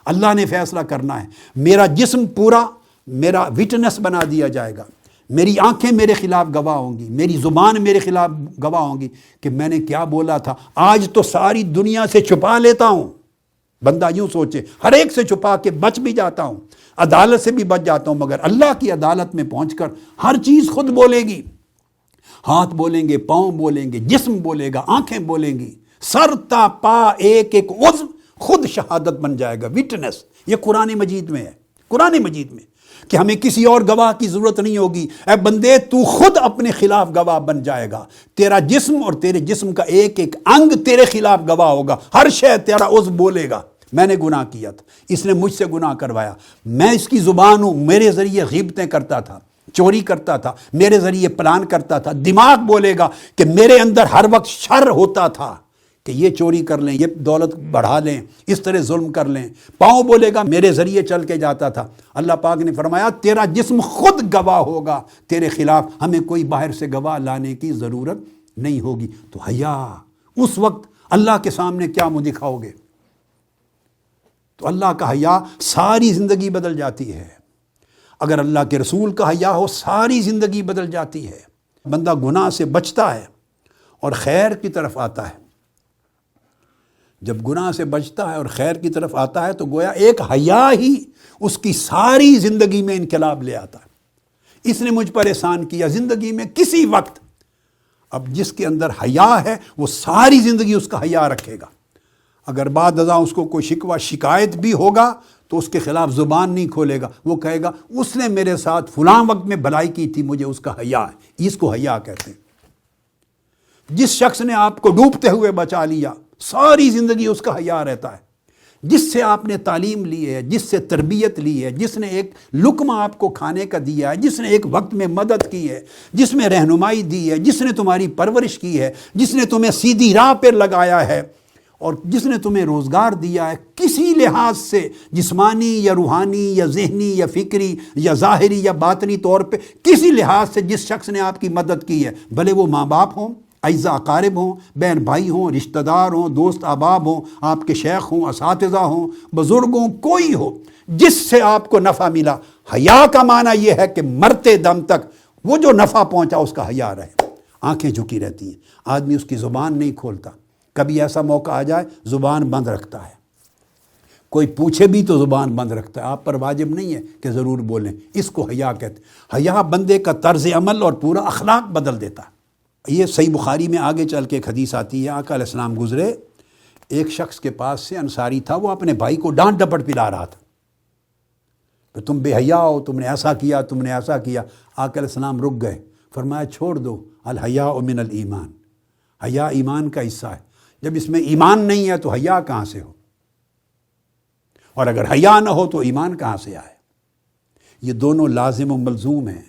اللہ نے فیصلہ کرنا ہے۔ میرا جسم پورا میرا وٹنس بنا دیا جائے گا، میری آنکھیں میرے خلاف گواہ ہوں گی، میری زبان میرے خلاف گواہ ہوں گی کہ میں نے کیا بولا تھا۔ آج تو ساری دنیا سے چھپا لیتا ہوں، بندہ یوں سوچے، ہر ایک سے چھپا کے بچ بھی جاتا ہوں، عدالت سے بھی بچ جاتا ہوں، مگر اللہ کی عدالت میں پہنچ کر ہر چیز خود بولے گی، ہاتھ بولیں گے، پاؤں بولیں گے، جسم بولے گا، آنکھیں بولیں گی، سر تا پا ایک ایک عضو خود شہادت بن جائے گا، وٹنس۔ یہ قرآن مجید میں ہے، قرآن مجید میں، کہ ہمیں کسی اور گواہ کی ضرورت نہیں ہوگی۔ اے بندے، تو خود اپنے خلاف گواہ بن جائے گا، تیرا جسم اور تیرے جسم کا ایک ایک انگ تیرے خلاف گواہ ہوگا، ہر شے تیرا عضو بولے گا میں نے گناہ کیا تھا، اس نے مجھ سے گناہ کروایا، میں اس کی زبان ہوں، میرے ذریعے غیبتیں کرتا تھا، چوری کرتا تھا، میرے ذریعے پلان کرتا تھا، دماغ بولے گا کہ میرے اندر ہر وقت شر ہوتا تھا کہ یہ چوری کر لیں، یہ دولت بڑھا لیں، اس طرح ظلم کر لیں، پاؤں بولے گا میرے ذریعے چل کے جاتا تھا۔ اللہ پاک نے فرمایا تیرا جسم خود گواہ ہوگا تیرے خلاف، ہمیں کوئی باہر سے گواہ لانے کی ضرورت نہیں ہوگی۔ تو حیا، اس وقت اللہ کے سامنے کیا منہ دکھاؤ گے؟ تو اللہ کا حیا ساری زندگی بدل جاتی ہے۔ اگر اللہ کے رسول کا حیا ہو، ساری زندگی بدل جاتی ہے۔ بندہ گناہ سے بچتا ہے اور خیر کی طرف آتا ہے۔ جب گناہ سے بچتا ہے اور خیر کی طرف آتا ہے تو گویا ایک حیا ہی اس کی ساری زندگی میں انقلاب لے آتا ہے۔ اس نے مجھ پر احسان کیا زندگی میں کسی وقت، اب جس کے اندر حیا ہے وہ ساری زندگی اس کا حیا رکھے گا۔ اگر بعد ازاں اس کو کوئی شکوہ شکایت بھی ہوگا تو اس کے خلاف زبان نہیں کھولے گا، وہ کہے گا اس نے میرے ساتھ فلاں وقت میں بھلائی کی تھی، مجھے اس کا حیا ہے۔ اس کو حیا کہتے ہیں۔ جس شخص نے آپ کو ڈوبتے ہوئے بچا لیا، ساری زندگی اس کا حیا رہتا ہے۔ جس سے آپ نے تعلیم لی ہے، جس سے تربیت لی ہے، جس نے ایک لقمہ آپ کو کھانے کا دیا ہے، جس نے ایک وقت میں مدد کی ہے، جس میں رہنمائی دی ہے، جس نے تمہاری پرورش کی ہے، جس نے تمہیں سیدھی راہ پر لگایا ہے، اور جس نے تمہیں روزگار دیا ہے، کسی لحاظ سے جسمانی یا روحانی یا ذہنی یا فکری یا ظاہری یا باطنی طور پہ کسی لحاظ سے جس شخص نے آپ کی مدد کی ہے، بھلے وہ ماں باپ ہوں، اعزا اقارب ہوں، بہن بھائی ہوں، رشتہ دار ہوں، دوست احباب ہوں، آپ کے شیخ ہوں، اساتذہ ہوں، بزرگ ہوں، کوئی ہو جس سے آپ کو نفع ملا، حیا کا معنی یہ ہے کہ مرتے دم تک وہ جو نفع پہنچا اس کا حیا رہے۔ آنکھیں جھکی رہتی ہیں، آدمی اس کی زبان نہیں کھولتا، کبھی ایسا موقع آ جائے زبان بند رکھتا ہے، کوئی پوچھے بھی تو زبان بند رکھتا ہے۔ آپ پر واجب نہیں ہے کہ ضرور بولیں، اس کو حیا کہتے ہیں۔ حیا بندے کا طرز عمل اور پورا اخلاق بدل دیتا ہے۔ یہ صحیح بخاری میں آگے چل کے ایک حدیث آتی ہے، آقا علیہ السلام گزرے، ایک شخص کے پاس سے انصاری تھا، وہ اپنے بھائی کو ڈانٹ ڈپٹ پلا رہا تھا کہ تم بے حیا ہو، تم نے ایسا کیا، تم نے ایسا کیا۔ آقا علیہ السلام رک گئے، فرمایا چھوڑ دو، الحیاء من الایمان، حیا ایمان کا حصہ ہے، جب اس میں ایمان نہیں ہے تو حیا کہاں سے ہو، اور اگر حیا نہ ہو تو ایمان کہاں سے آئے؟ یہ دونوں لازم و ملزوم ہیں۔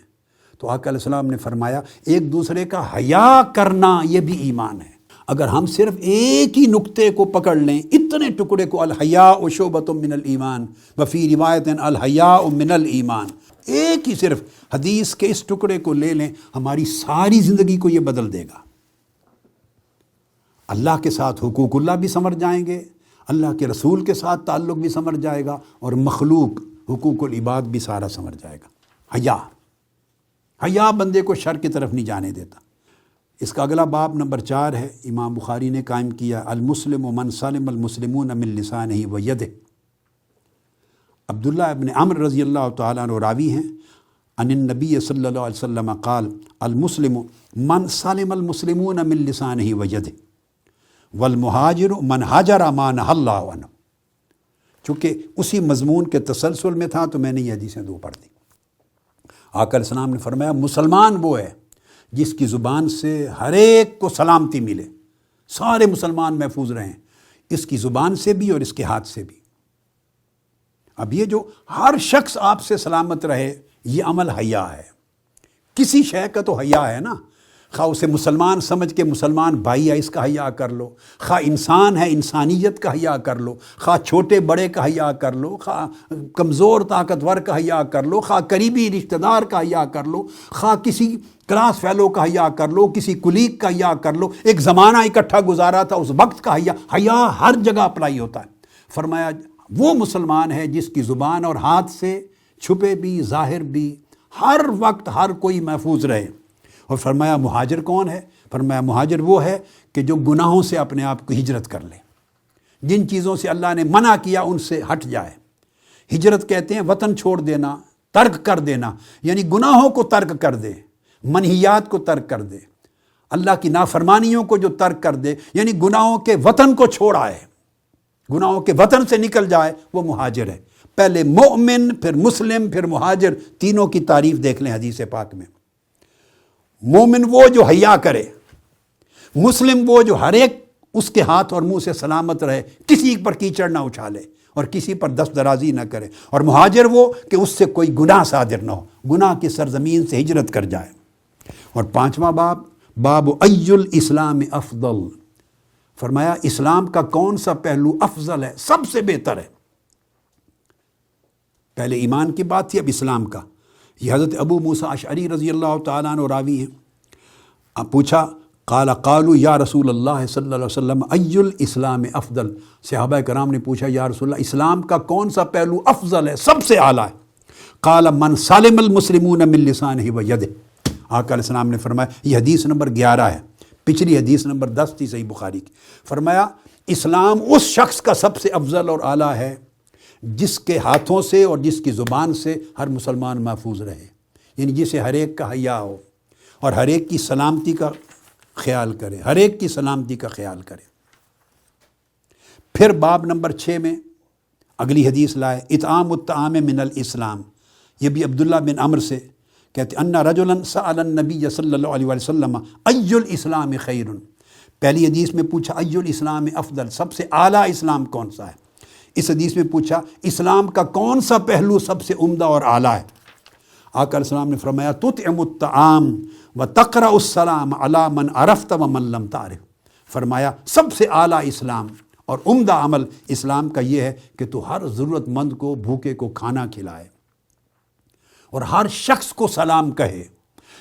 تو آقا علیہ السلام نے فرمایا ایک دوسرے کا حیا کرنا یہ بھی ایمان ہے۔ اگر ہم صرف ایک ہی نقطے کو پکڑ لیں، اتنے ٹکڑے کو، الحیاء شعبۃ من الایمان وفی روایت الحیاء من الایمان، ایک ہی صرف حدیث کے اس ٹکڑے کو لے لیں، ہماری ساری زندگی کو یہ بدل دے گا۔ اللہ کے ساتھ حقوق اللہ بھی سمجھ جائیں گے، اللہ کے رسول کے ساتھ تعلق بھی سمجھ جائے گا، اور مخلوق حقوق العباد بھی سارا سمجھ جائے گا۔ حیا بندے کو شر کی طرف نہیں جانے دیتا۔ اس کا اگلا باب نمبر 4 ہے، امام بخاری نے قائم کیا، المسلم من سلم المسلمون من لسانہ و یدہ۔ عبداللہ ابن عمرو رضی اللہ تعالیٰ عنہ راوی ہیں، عن النبی صلی اللہ علیہ وسلم قال المسلم من سلم المسلمون من لسانہ و یدہ والمہاجر من ہاجر ما نہی اللہ عنہ۔ چونکہ اسی مضمون کے تسلسل میں تھا تو میں نے یہ حدیثیں دو پڑھ دی۔ آقا علیہ السلام نے فرمایا مسلمان وہ ہے جس کی زبان سے ہر ایک کو سلامتی ملے، سارے مسلمان محفوظ رہیں، اس کی زبان سے بھی اور اس کے ہاتھ سے بھی۔ اب یہ جو ہر شخص آپ سے سلامت رہے، یہ عمل حیا ہے۔ کسی شے کا تو حیا ہے نا، خواہ اسے مسلمان سمجھ کے مسلمان بھائی ہے اس کا حیا کر لو، خواہ انسان ہے انسانیت کا حیا کر لو، خواہ چھوٹے بڑے کا حیا کر لو، خواہ کمزور طاقتور کا حیا کر لو، خواہ قریبی رشتہ دار کا حیا کر لو، خواہ کسی کلاس فیلو کا حیا کر لو، کسی کلیگ کا حیا کر لو، ایک زمانہ اکٹھا گزارا تھا اس وقت کا حیا ہر جگہ اپلائی ہوتا ہے۔ فرمایا وہ مسلمان ہے جس کی زبان اور ہاتھ سے چھپے بھی ظاہر بھی ہر وقت ہر کوئی محفوظ رہے۔ اور فرمایا مہاجر کون ہے؟ فرمایا مہاجر وہ ہے کہ جو گناہوں سے اپنے آپ کو ہجرت کر لے، جن چیزوں سے اللہ نے منع کیا ان سے ہٹ جائے۔ ہجرت کہتے ہیں وطن چھوڑ دینا، ترک کر دینا، یعنی گناہوں کو ترک کر دے، منہیات کو ترک کر دے، اللہ کی نافرمانیوں کو جو ترک کر دے، یعنی گناہوں کے وطن کو چھوڑ آئے، گناہوں کے وطن سے نکل جائے، وہ مہاجر ہے۔ پہلے مومن، پھر مسلم، پھر مہاجر، تینوں کی تعریف دیکھ لیں حدیث پاک میں۔ مومن وہ جو حیا کرے، مسلم وہ جو ہر ایک اس کے ہاتھ اور منہ سے سلامت رہے، کسی پر کیچڑ نہ اچھالے اور کسی پر دست درازی نہ کرے، اور مہاجر وہ کہ اس سے کوئی گناہ صادر نہ ہو، گناہ کی سرزمین سے ہجرت کر جائے۔ اور پانچواں باب ای الاسلام افضل، فرمایا اسلام کا کون سا پہلو افضل ہے، سب سے بہتر ہے۔ پہلے ایمان کی بات تھی، اب اسلام کا۔ یہ حضرت ابو موسیٰ اشعری رضی اللہ تعالیٰ عنہ راوی ہیں۔ اب پوچھا قالوا یا رسول اللہ صلی اللہ علیہ وسلم ای الاسلام افضل، صحابہ کرام نے پوچھا یا رسول اللہ اسلام کا کون سا پہلو افضل ہے، سب سے اعلیٰ ہے؟ قال من سلم المسلمون من لسانہ و یدہ، آقا علیہ السلام نے فرمایا، یہ حدیث نمبر 11 ہے، پچھلی حدیث نمبر 10 تھی صحیح بخاری کی۔ فرمایا اسلام اس شخص کا سب سے افضل اور اعلیٰ ہے جس کے ہاتھوں سے اور جس کی زبان سے ہر مسلمان محفوظ رہے، یعنی جسے ہر ایک کا حیا ہو اور ہر ایک کی سلامتی کا خیال کرے، ہر ایک کی سلامتی کا خیال کرے۔ پھر باب نمبر 6 میں اگلی حدیث لائے، اطعام الطعام من الاسلام، یہ بھی عبداللہ بن عمر سے کہتے ان رجلا سأل النبی صلی اللہ علیہ وسلم ای الاسلام خیر، پہلی حدیث میں پوچھا ای الاسلام افضل، سب سے اعلیٰ اسلام کون سا ہے؟ اس حدیث میں پوچھا اسلام کا کون سا پہلو سب سے عمدہ اور اعلیٰ ہے؟ آقا علیہ السلام نے فرمایا تطعم الطعام وتقرأ السلام علی من عرفت ومن لم تعرف، فرمایا سب سے اعلیٰ اسلام اور عمدہ عمل اسلام کا یہ ہے کہ تو ہر ضرورت مند کو، بھوکے کو کھانا کھلائے اور ہر شخص کو سلام کہے،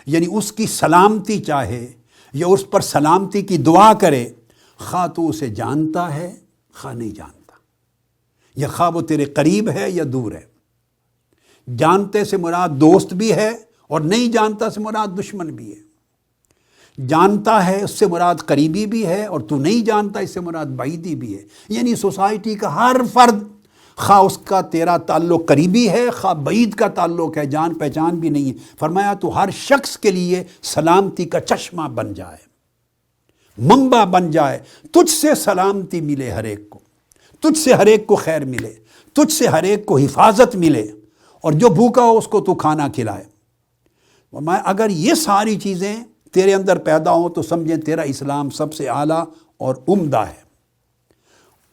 یعنی اس کی سلامتی چاہے یا اس پر سلامتی کی دعا کرے، خواہ تو اسے جانتا ہے خواہ نہیں جانتا، یا خواہ وہ تیرے قریب ہے یا دور ہے۔ جانتے سے مراد دوست بھی ہے اور نہیں جانتا سے مراد دشمن بھی ہے۔ جانتا ہے اس سے مراد قریبی بھی ہے اور تو نہیں جانتا اس سے مراد بعیدی بھی ہے، یعنی سوسائٹی کا ہر فرد، خواہ اس کا تیرا تعلق قریبی ہے خواہ بعید کا تعلق ہے، جان پہچان بھی نہیں ہے، فرمایا تو ہر شخص کے لیے سلامتی کا چشمہ بن جائے، منبع بن جائے، تجھ سے سلامتی ملے ہر ایک کو، تجھ سے ہر ایک کو خیر ملے، تجھ سے ہر ایک کو حفاظت ملے، اور جو بھوکا ہو اس کو تو کھانا کھلائے۔ اگر یہ ساری چیزیں تیرے اندر پیدا ہوں تو سمجھیں تیرا اسلام سب سے اعلیٰ اور عمدہ ہے۔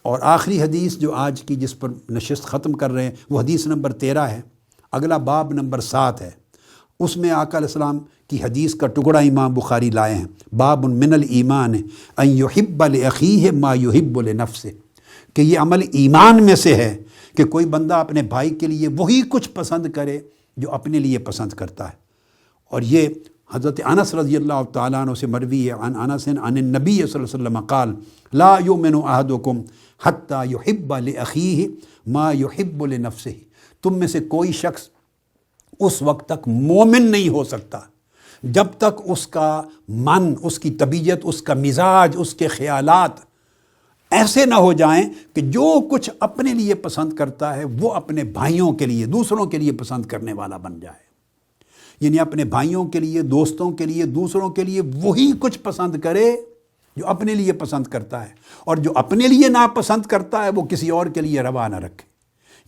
اور آخری حدیث جو آج کی جس پر نشست ختم کر رہے ہیں وہ حدیث نمبر 13 ہے، اگلا باب نمبر 7 ہے، اس میں آقا علیہ السلام کی حدیث کا ٹکڑا امام بخاری لائے ہیں، باب من الایمان ان یحب لاخیہ ما یحب لنفسہ، کہ یہ عمل ایمان میں سے ہے کہ کوئی بندہ اپنے بھائی کے لیے وہی کچھ پسند کرے جو اپنے لیے پسند کرتا ہے۔ اور یہ حضرت انس رضی اللہ تعالیٰ عنہ سے مروی ہے، عن انس عن النبی صلی اللہ علیہ وسلم قال لا یؤمن احدکم حتی یحب لاخیہ ما یحب لنفسہ، تم میں سے کوئی شخص اس وقت تک مومن نہیں ہو سکتا جب تک اس کا من، اس کی طبیعت، اس کا مزاج، اس کے خیالات ایسے نہ ہو جائیں کہ جو کچھ اپنے لیے پسند کرتا ہے وہ اپنے بھائیوں کے لیے، دوسروں کے لیے پسند کرنے والا بن جائے، یعنی اپنے بھائیوں کے لیے، دوستوں کے لیے، دوسروں کے لیے وہی کچھ پسند کرے جو اپنے لیے پسند کرتا ہے، اور جو اپنے لیے ناپسند کرتا ہے وہ کسی اور کے لیے روا نہ رکھے۔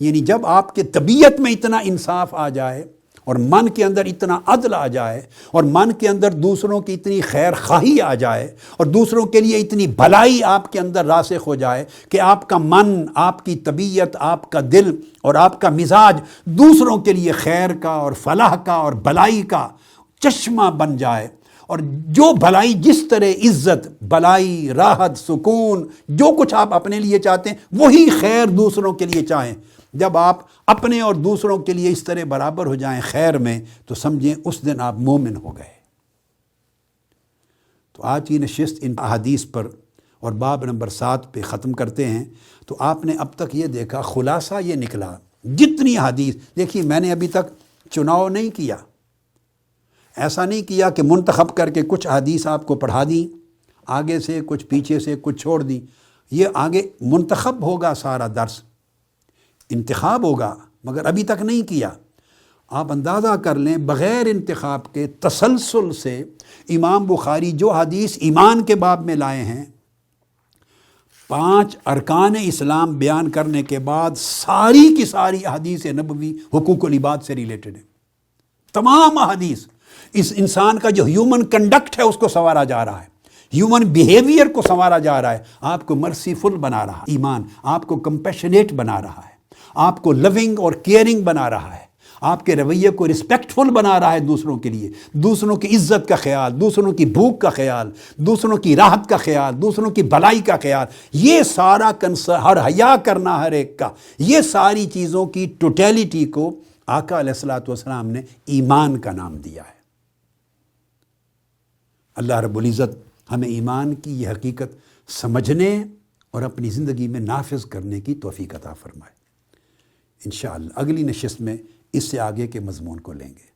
یعنی جب آپ کے طبیعت میں اتنا انصاف آ جائے اور من کے اندر اتنا عدل آ جائے اور من کے اندر دوسروں کی اتنی خیر خواہی آ جائے اور دوسروں کے لیے اتنی بھلائی آپ کے اندر راسخ ہو جائے کہ آپ کا من، آپ کی طبیعت، آپ کا دل اور آپ کا مزاج دوسروں کے لیے خیر کا اور فلاح کا اور بھلائی کا چشمہ بن جائے، اور جو بھلائی جس طرح عزت، بھلائی، راحت، سکون، جو کچھ آپ اپنے لیے چاہتے ہیں وہی خیر دوسروں کے لیے چاہیں۔ جب آپ اپنے اور دوسروں کے لیے اس طرح برابر ہو جائیں خیر میں تو سمجھیں اس دن آپ مومن ہو گئے۔ تو آج کی نشست ان احادیث پر اور باب نمبر 7 پہ ختم کرتے ہیں۔ تو آپ نے اب تک یہ دیکھا، خلاصہ یہ نکلا، جتنی حدیث دیکھیے، میں نے ابھی تک چناؤ نہیں کیا، ایسا نہیں کیا کہ منتخب کر کے کچھ حدیث آپ کو پڑھا دیں، آگے سے کچھ پیچھے سے کچھ چھوڑ دیں۔ یہ آگے منتخب ہوگا، سارا درس انتخاب ہوگا، مگر ابھی تک نہیں کیا۔ آپ اندازہ کر لیں بغیر انتخاب کے تسلسل سے امام بخاری جو حدیث ایمان کے باب میں لائے ہیں، 5 ارکان اسلام بیان کرنے کے بعد ساری کی ساری احادیث نبوی حقوق العباد سے ریلیٹڈ ہیں۔ تمام احادیث اس انسان کا جو ہیومن کنڈکٹ ہے اس کو سنوارا جا رہا ہے، ہیومن بیہیویئر کو سنوارا جا رہا ہے، آپ کو مرسیفل بنا رہا ہے ایمان، آپ کو کمپیشنیٹ بنا رہا ہے، آپ کو لونگ اور کیئرنگ بنا رہا ہے، آپ کے رویے کو رسپیکٹفل بنا رہا ہے دوسروں کے لیے، دوسروں کی عزت کا خیال، دوسروں کی بھوک کا خیال، دوسروں کی راحت کا خیال، دوسروں کی بھلائی کا خیال، یہ سارا ہر حیا کرنا ہر ایک کا، یہ ساری چیزوں کی ٹوٹیلٹی کو آقا علیہ الصلوۃ والسلام نے ایمان کا نام دیا ہے۔ اللہ رب العزت ہمیں ایمان کی یہ حقیقت سمجھنے اور اپنی زندگی میں نافذ کرنے کی توفیق عطا فرمائے۔ انشاءاللہ اگلی نشست میں اس سے آگے کے مضمون کو لیں گے۔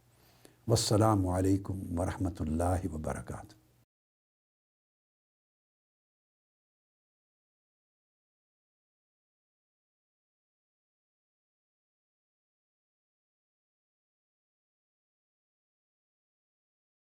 والسلام علیکم ورحمۃ اللہ وبرکاتہ۔